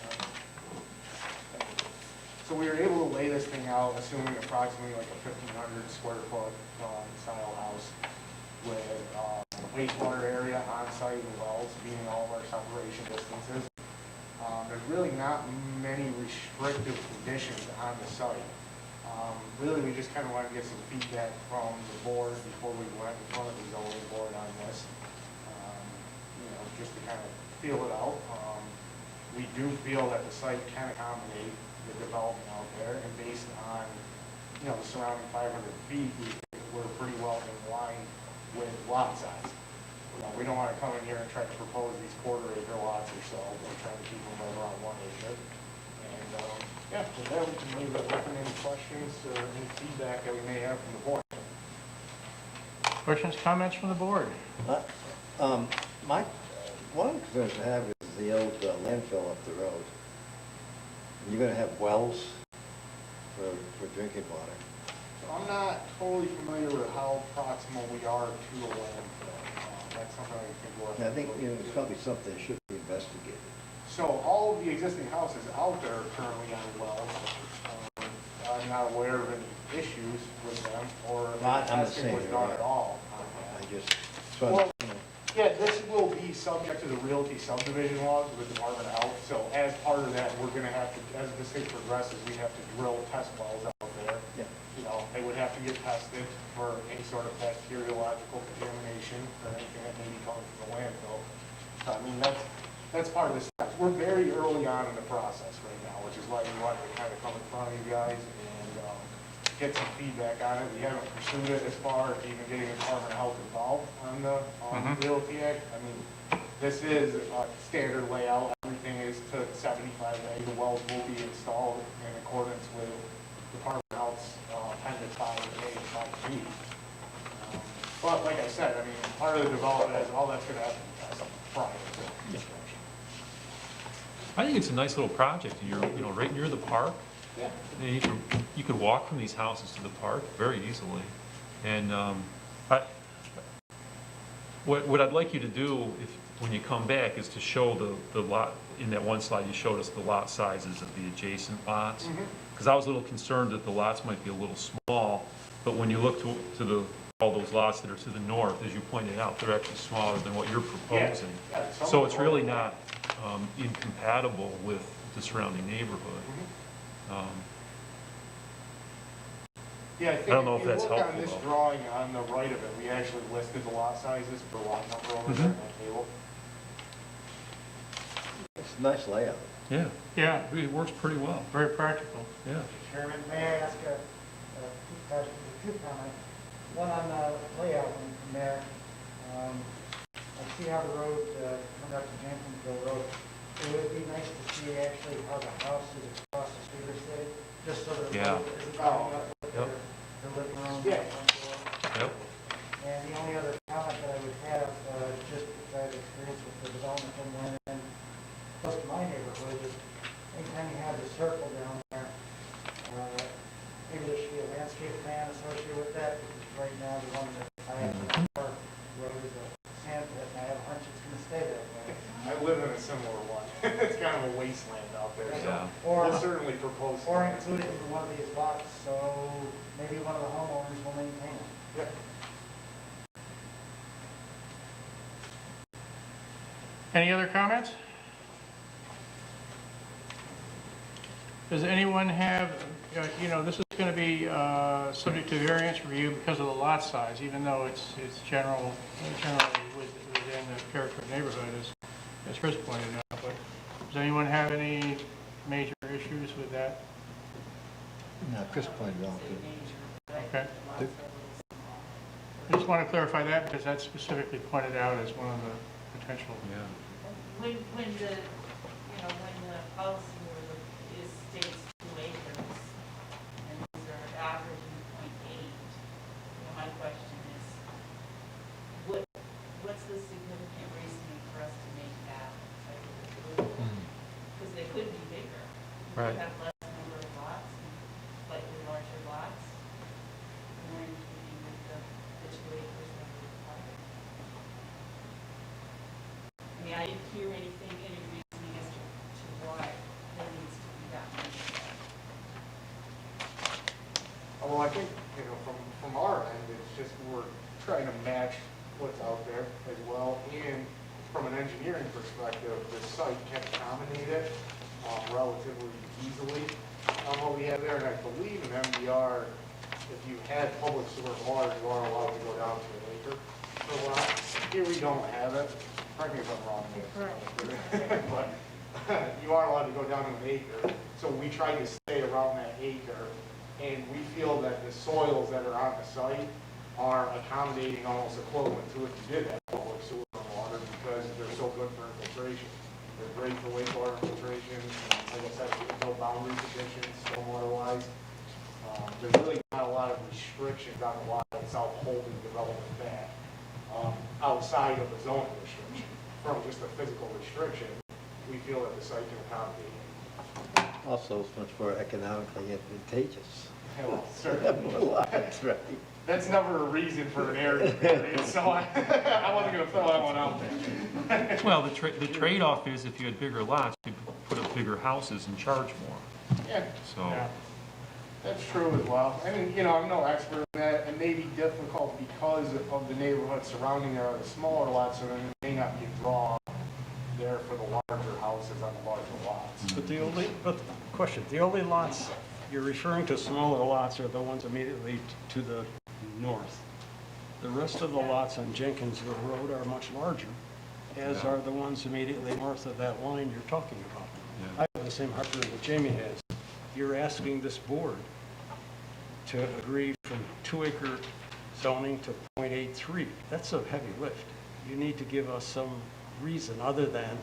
P: So we were able to lay this thing out, assuming approximately like a 1,500 square foot style house with wastewater area on-site and wells being all of our separation distances. There's really not many restrictive conditions on the site. Really, we just kind of want to get some feedback from the board before we went in front of the zoning board on this. You know, just to kind of feel it out. We do feel that the site can accommodate the development out there, and based on, you know, the surrounding 500 feet, we think we're pretty well in line with lot size. We don't want to come in here and try to propose these quarter-acre lots or so. We're trying to keep them right around 1 acre. And yeah, with that, we can leave it open any questions or any feedback that we may have from the board.
A: Questions, comments from the board?
B: One of the concerns I have is the old landfill up the road. You're going to have wells for drinking water.
P: So I'm not totally familiar with how proximal we are to a landfill. That's something I think we'll have to
B: I think,
P: look
B: you know, it's
P: into.
B: probably something that should be investigated.
P: So all of the existing houses out there are currently on wells. I'm not aware of any issues with them, or if
B: I'm the
P: testing
B: same,
P: was
B: you're
P: done
B: right.
P: at all on
B: I
P: that.
B: just,
P: Well, yeah, this will be be subject to the realty subdivision laws with the Department of Health. So as part of that, we're gonna have to, as this thing progresses, we have to drill test wells out there.
B: Yeah.
P: You know, they would have to get tested for any sort of bacteriological contamination or anything that may be coming from the landfill. So, I mean, that's part of this. We're very early on in the process right now, which is why we wanted to kind of come in front of you guys and get some feedback on it. We haven't pursued it as far as even getting the Department of Health involved on the Realty Act. I mean, this is a standard layout. Everything is to 75A. The wells will be installed in accordance with Department of Health's Appendix 5A and 5G. But like I said, I mean, part of the development is all that's going to have to be tested prior to construction.
K: I think it's a nice little project. You're, right near the park.
P: Yeah.
K: And you could walk from these houses to the park very easily. And what I'd like you to do, when you come back, is to show the lot, in that one slide you showed us the lot sizes of the adjacent lots. Because I was a little concerned that the lots might be a little small, but when you look to all those lots that are to the north, as you pointed out, they're actually smaller than what you're proposing.
P: Yeah,
K: So it's really not incompatible with the surrounding neighborhood.
P: Yeah, I think
K: I don't know if that's
P: you look
K: helpful,
P: on this
K: though.
P: drawing on the right of it, we actually listed the lot sizes per lot number over there in that table.
B: It's a nice layout.
K: Yeah,
A: Yeah,
K: it works pretty well.
A: very practical.
K: Yeah.
Q: Chairman, may I ask two comments? One on the layout from there. I see how the road comes up to Jenkinsville Road. It would be nice to see actually how the house is across the street or city, just so that the
K: Yeah.
Q: road isn't coming up with
K: Yep.
Q: their living room.
P: Yeah.
K: Yep.
Q: And the only other comment that I would have, just because I have experience with the development from when and close to my neighborhood, is anytime you have the circle down there, maybe there should be a landscape plan associated with that, because right now the one that I have in our road is a sand pit, and I have a hunch it's gonna stay that way.
P: I live in a similar one. It's kind of a wasteland out there, so
K: Yeah.
Q: Or,
P: we'll certainly propose.
Q: or include it into one of these lots, so maybe one of the homeowners will maintain it.
P: Yeah.
A: Any other comments? Does anyone have, this is going to be subject to variance review because of the lot size, even though it's generally within the character of neighborhood, as Chris pointed out. But does anyone have any major issues with that?
B: No, Chris pointed out
A: Okay. I just want to clarify that because that's specifically pointed out as one of the potential.
K: Yeah.
M: When the policy states 2 acres, and these are averaging 0.8, my question is, what's the significant reasoning for us to make that? Because they could be bigger.
K: Right.
M: You could have less number of lots, and slightly larger lots, and then you could be with the 2 acres that are required. I mean, I didn't hear anything, any reasoning as to why there needs to be that much.
P: Well, I think, from our end, it's just we're trying to match what's out there as well. And from an engineering perspective, the site can accommodate it relatively easily on what we have there. And I believe in MDR, if you had public sewer and water, you are allowed to go down to an acre per lot. Here we don't have it. Correct me if I'm wrong. But you are allowed to go down to an acre. So we try to stay around that acre. And we feel that the soils that are on the site are accommodating almost equivalent to if you did have public sewer and water because they're so good for infiltration. They're great for wastewater infiltration. Like I said, no boundary conditions, stormwater-wise. There's really not a lot of restrictions on the lot itself holding development back outside of the zoning restriction. From just a physical restriction, we feel that the site can accommodate.
B: Also, it's much more economically advantageous.
P: Yeah, well, certainly.
B: That's right.
P: That's never a reason for an area variance, so I wasn't going to throw that one out there.
K: Well, the trade-off is if you had bigger lots, you'd put up bigger houses and charge more.
P: Yeah.
K: So,
A: Yeah.
P: That's true as well. I mean, you know, I'm no expert in that. It may be difficult because of the neighborhood surrounding there are the smaller lots, so there may not be a draw there for the larger houses on the larger lots.
G: But question, the only lots you're referring to, smaller lots, are the ones immediately to the north. The rest of the lots on Jenkinsville Road are much larger, as are the ones immediately north of that line you're talking about. I have the same heartburn that Jamie has. You're asking this board to agree from 2-acre zoning to .83. That's a heavy lift. You need to give us some reason other than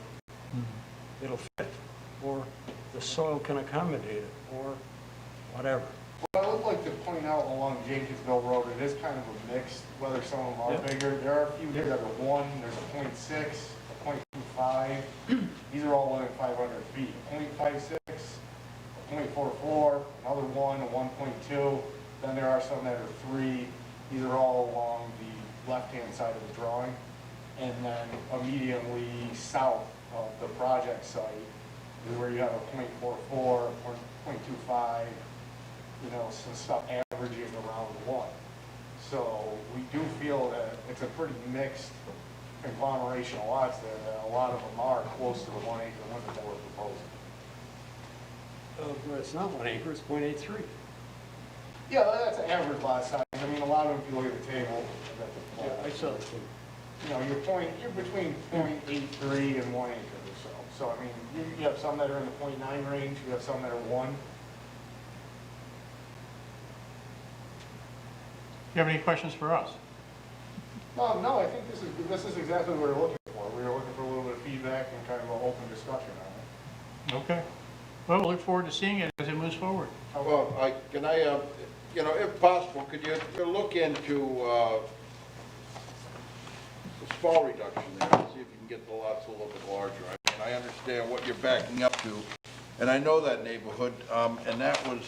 G: it'll fit, or the soil can accommodate it, or whatever.
P: What I would like to point out along Jenkinsville Road, it is kind of a mix, whether some of them are bigger. There are a few here that are 1, there's a .6, a .25. These are all within 500 feet. A .56, a .44, another 1, a 1.2. Then there are some that are 3. These are all along the left-hand side of the drawing. And then immediately south of the project site is where you have a .44 or .25, you know, some stuff averaging around 1. So we do feel that it's a pretty mixed conglomeration of lots there, that a lot of them are close to the 1 acre limit that we're proposing.
G: Well, it's not 1 acre, it's .83.
P: Yeah, that's an average lot size. I mean, a lot of them, if you look at the table,
G: I saw it too.
P: you know, you're between .83 and 1 acre or so. So, I mean, you have some that are in the .9 range, you have some that are 1.
A: You have any questions for us?
P: No, I think this is exactly what we're looking for. We were looking for a little bit of feedback and kind of an open discussion on it.
A: Okay. Well, we'll look forward to seeing it as it moves forward.
H: Well, you know, if possible, could you look into the small reduction there, and see if you can get the lots a little bit larger? I mean, I understand what you're backing up to, and I know that neighborhood, and that was,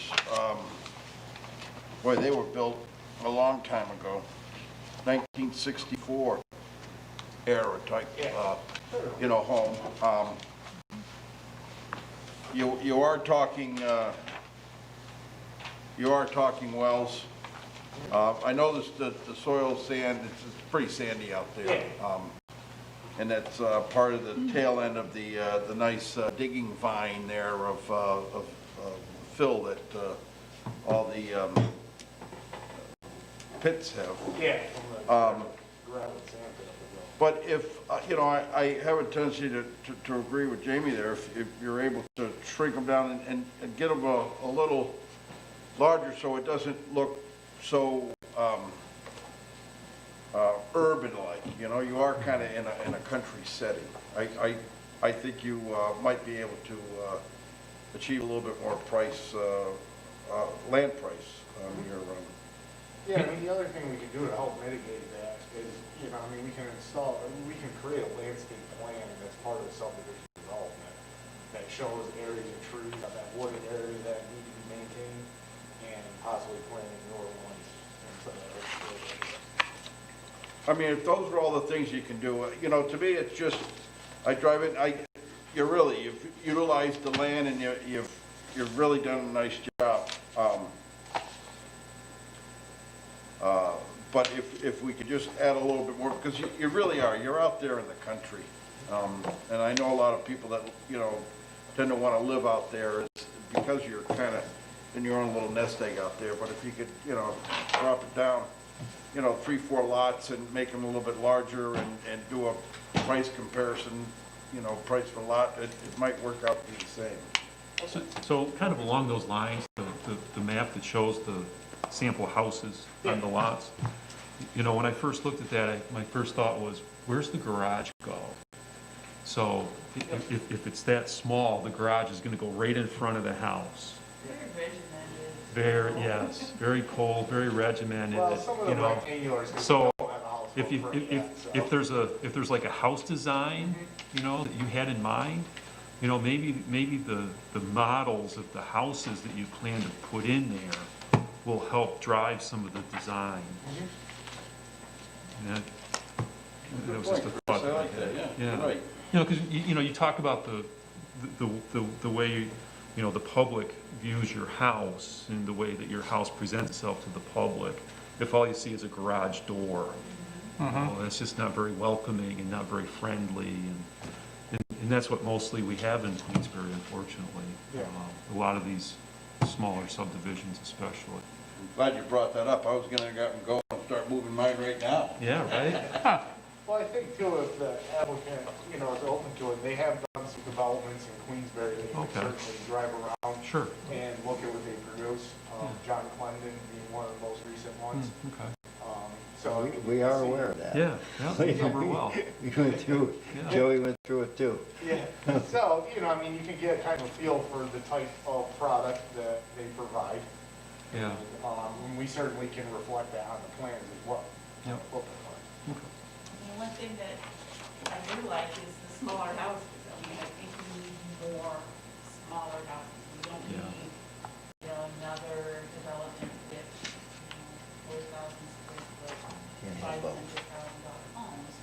H: boy, they were built a long time ago, 1964 era type, you know, home. You are talking wells. I know the soil sand, it's pretty sandy out there. And that's part of the tail end of the nice digging vine there of fill that all the pits have.
P: Yeah.
H: But if, you know, I have a tendency to agree with Jamie there, if you're able to shrink them down and get them a little larger so it doesn't look so urban-like, you know, you are kind of in a country setting. I think you might be able to achieve a little bit more price, land price on your
P: Yeah, I mean, the other thing we can do to help mitigate that is, you know, I mean, we can create a landscape plan that's part of the subdivision development that shows areas of trees, that wooded area that need to be maintained, and possibly planting newer ones.
H: I mean, if those are all the things you can do, you know, to me, it's just, I drive it, you've utilized the land and you've really done a nice job. But if we could just add a little bit more, because you really are, you're out there in the country. And I know a lot of people that, you know, tend to want to live out there because you're kind of in your own little nest egg out there. But if you could, you know, drop it down, you know, 3-4 lots and make them a little bit larger and do a price comparison, you know, price per lot, it might work out to be the same.
K: So kind of along those lines, the map that shows the sample houses on the lots, you know, when I first looked at that, my first thought was, where's the garage go? So if it's that small, the garage is going to go right in front of the house.
M: Very regimented.
K: Yes, very cold, very regimented.
P: Well, some of
K: you
P: the
K: know.
P: rectangulars,
K: So
P: don't have a house
K: if there's like a house design, you know, that you had in mind, you know, maybe the models of the houses that you plan to put in there will help drive some of the design. And that was just a thought that I had. Yeah.
H: Right.
K: You know, because you know, you talk about the way you know, the public views your house and the way that your house presents itself to the public, if all you see is a garage door, you know, that's just not very welcoming and not very friendly, and that's what mostly we have in Queensbury, unfortunately.
P: Yeah.
K: A lot of these smaller subdivisions especially.
H: I'm glad you brought that up. I was gonna go and start moving mine right now.
K: Yeah, right?
P: Well, I think too, if the applicant, you know, is open to it, they have done some developments in Queensbury that you can
K: Okay.
P: certainly drive around.
K: Sure.
P: And look at what they produce. John Clendon being one of the most recent ones.
K: Okay.
P: So
B: We are aware of that.
K: Yeah, we cover well.
B: We went through it.
K: Yeah.
B: Joey went through it too.
P: Yeah, so, you know, I mean, you can get kind of a feel for the type of product that they provide.
K: Yeah.
P: And we certainly can reflect that on the plans as well.
K: Yep.
M: And one thing that I do like is the smaller houses. I mean, I think we need more smaller houses. We don't
K: Yeah.
M: need, you know, another development with, you know, 4,000 square foot,
B: Can't have both.
M: $500,000 homes.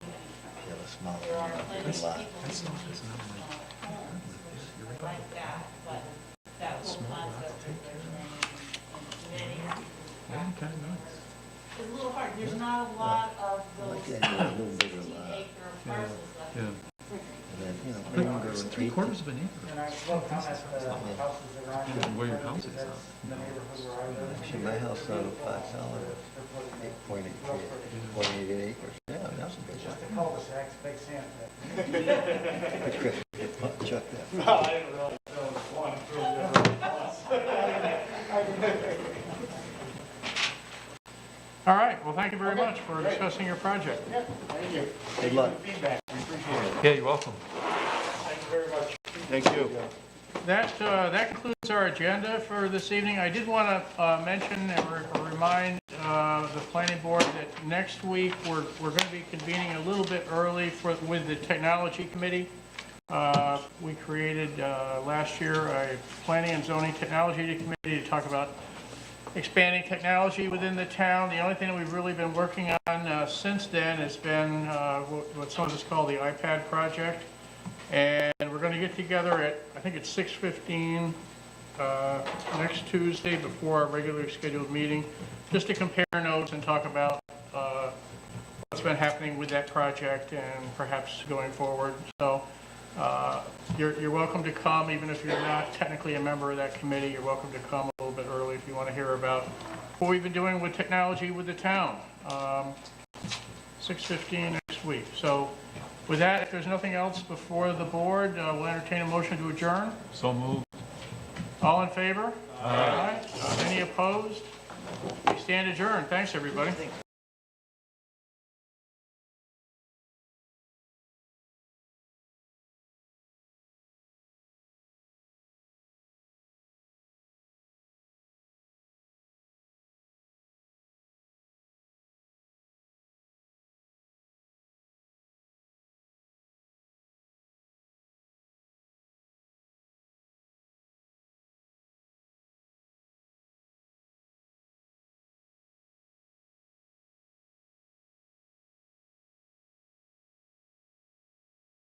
B: You have a small,
M: There are plenty of
B: lot.
M: people who need smaller homes, which I like that, but that whole concept of there's many
K: Okay, nice.
M: it's a little hard. There's not a lot of
B: I like
M: those
B: that, a little bigger
M: 16
B: lot.
M: acre parcels left.
K: Yeah.
B: And then, you know,
K: But
B: longer
K: it's
B: with
K: 3/4 of an acre.
Q: And I looked on at the houses around.
K: Yeah, where your house is,
Q: That's
K: huh?
Q: the neighborhood where I live.
B: Actually, my house out of Fox Hollow, 8.88 acres. Yeah, that's a big
Q: Just
B: one.
Q: the cul-de-sacs, big sand pit.
B: Chris, chuck that.
P: No, I didn't realize there was one through
A: All right, well, thank you very much for discussing your project.
P: Yeah, thank you.
B: Good luck.
P: Thank you for the feedback, we appreciate it.
K: Yeah, you're welcome.
P: Thank you very much.
H: Thank you.
A: That concludes our agenda for this evening. I did want to mention and remind the planning board that next week, we're going to be convening a little bit early with the technology committee. We created last year a planning and zoning technology committee to talk about expanding technology within the town. The only thing that we've really been working on since then has been what some of us call the iPad project. And we're going to get together at, I think it's 6:15 next Tuesday before our regularly scheduled meeting, just to compare notes and talk about what's been happening with that project and perhaps going forward. So you're welcome to come, even if you're not technically a member of that committee. You're welcome to come a little bit early if you want to hear about what we've been doing with technology with the town. 6:15 next week. So with that, if there's nothing else before the board, we'll entertain a motion to adjourn.
K: So moved.
A: All in favor? Aye. Any opposed? We stand adjourned. Thanks, everybody.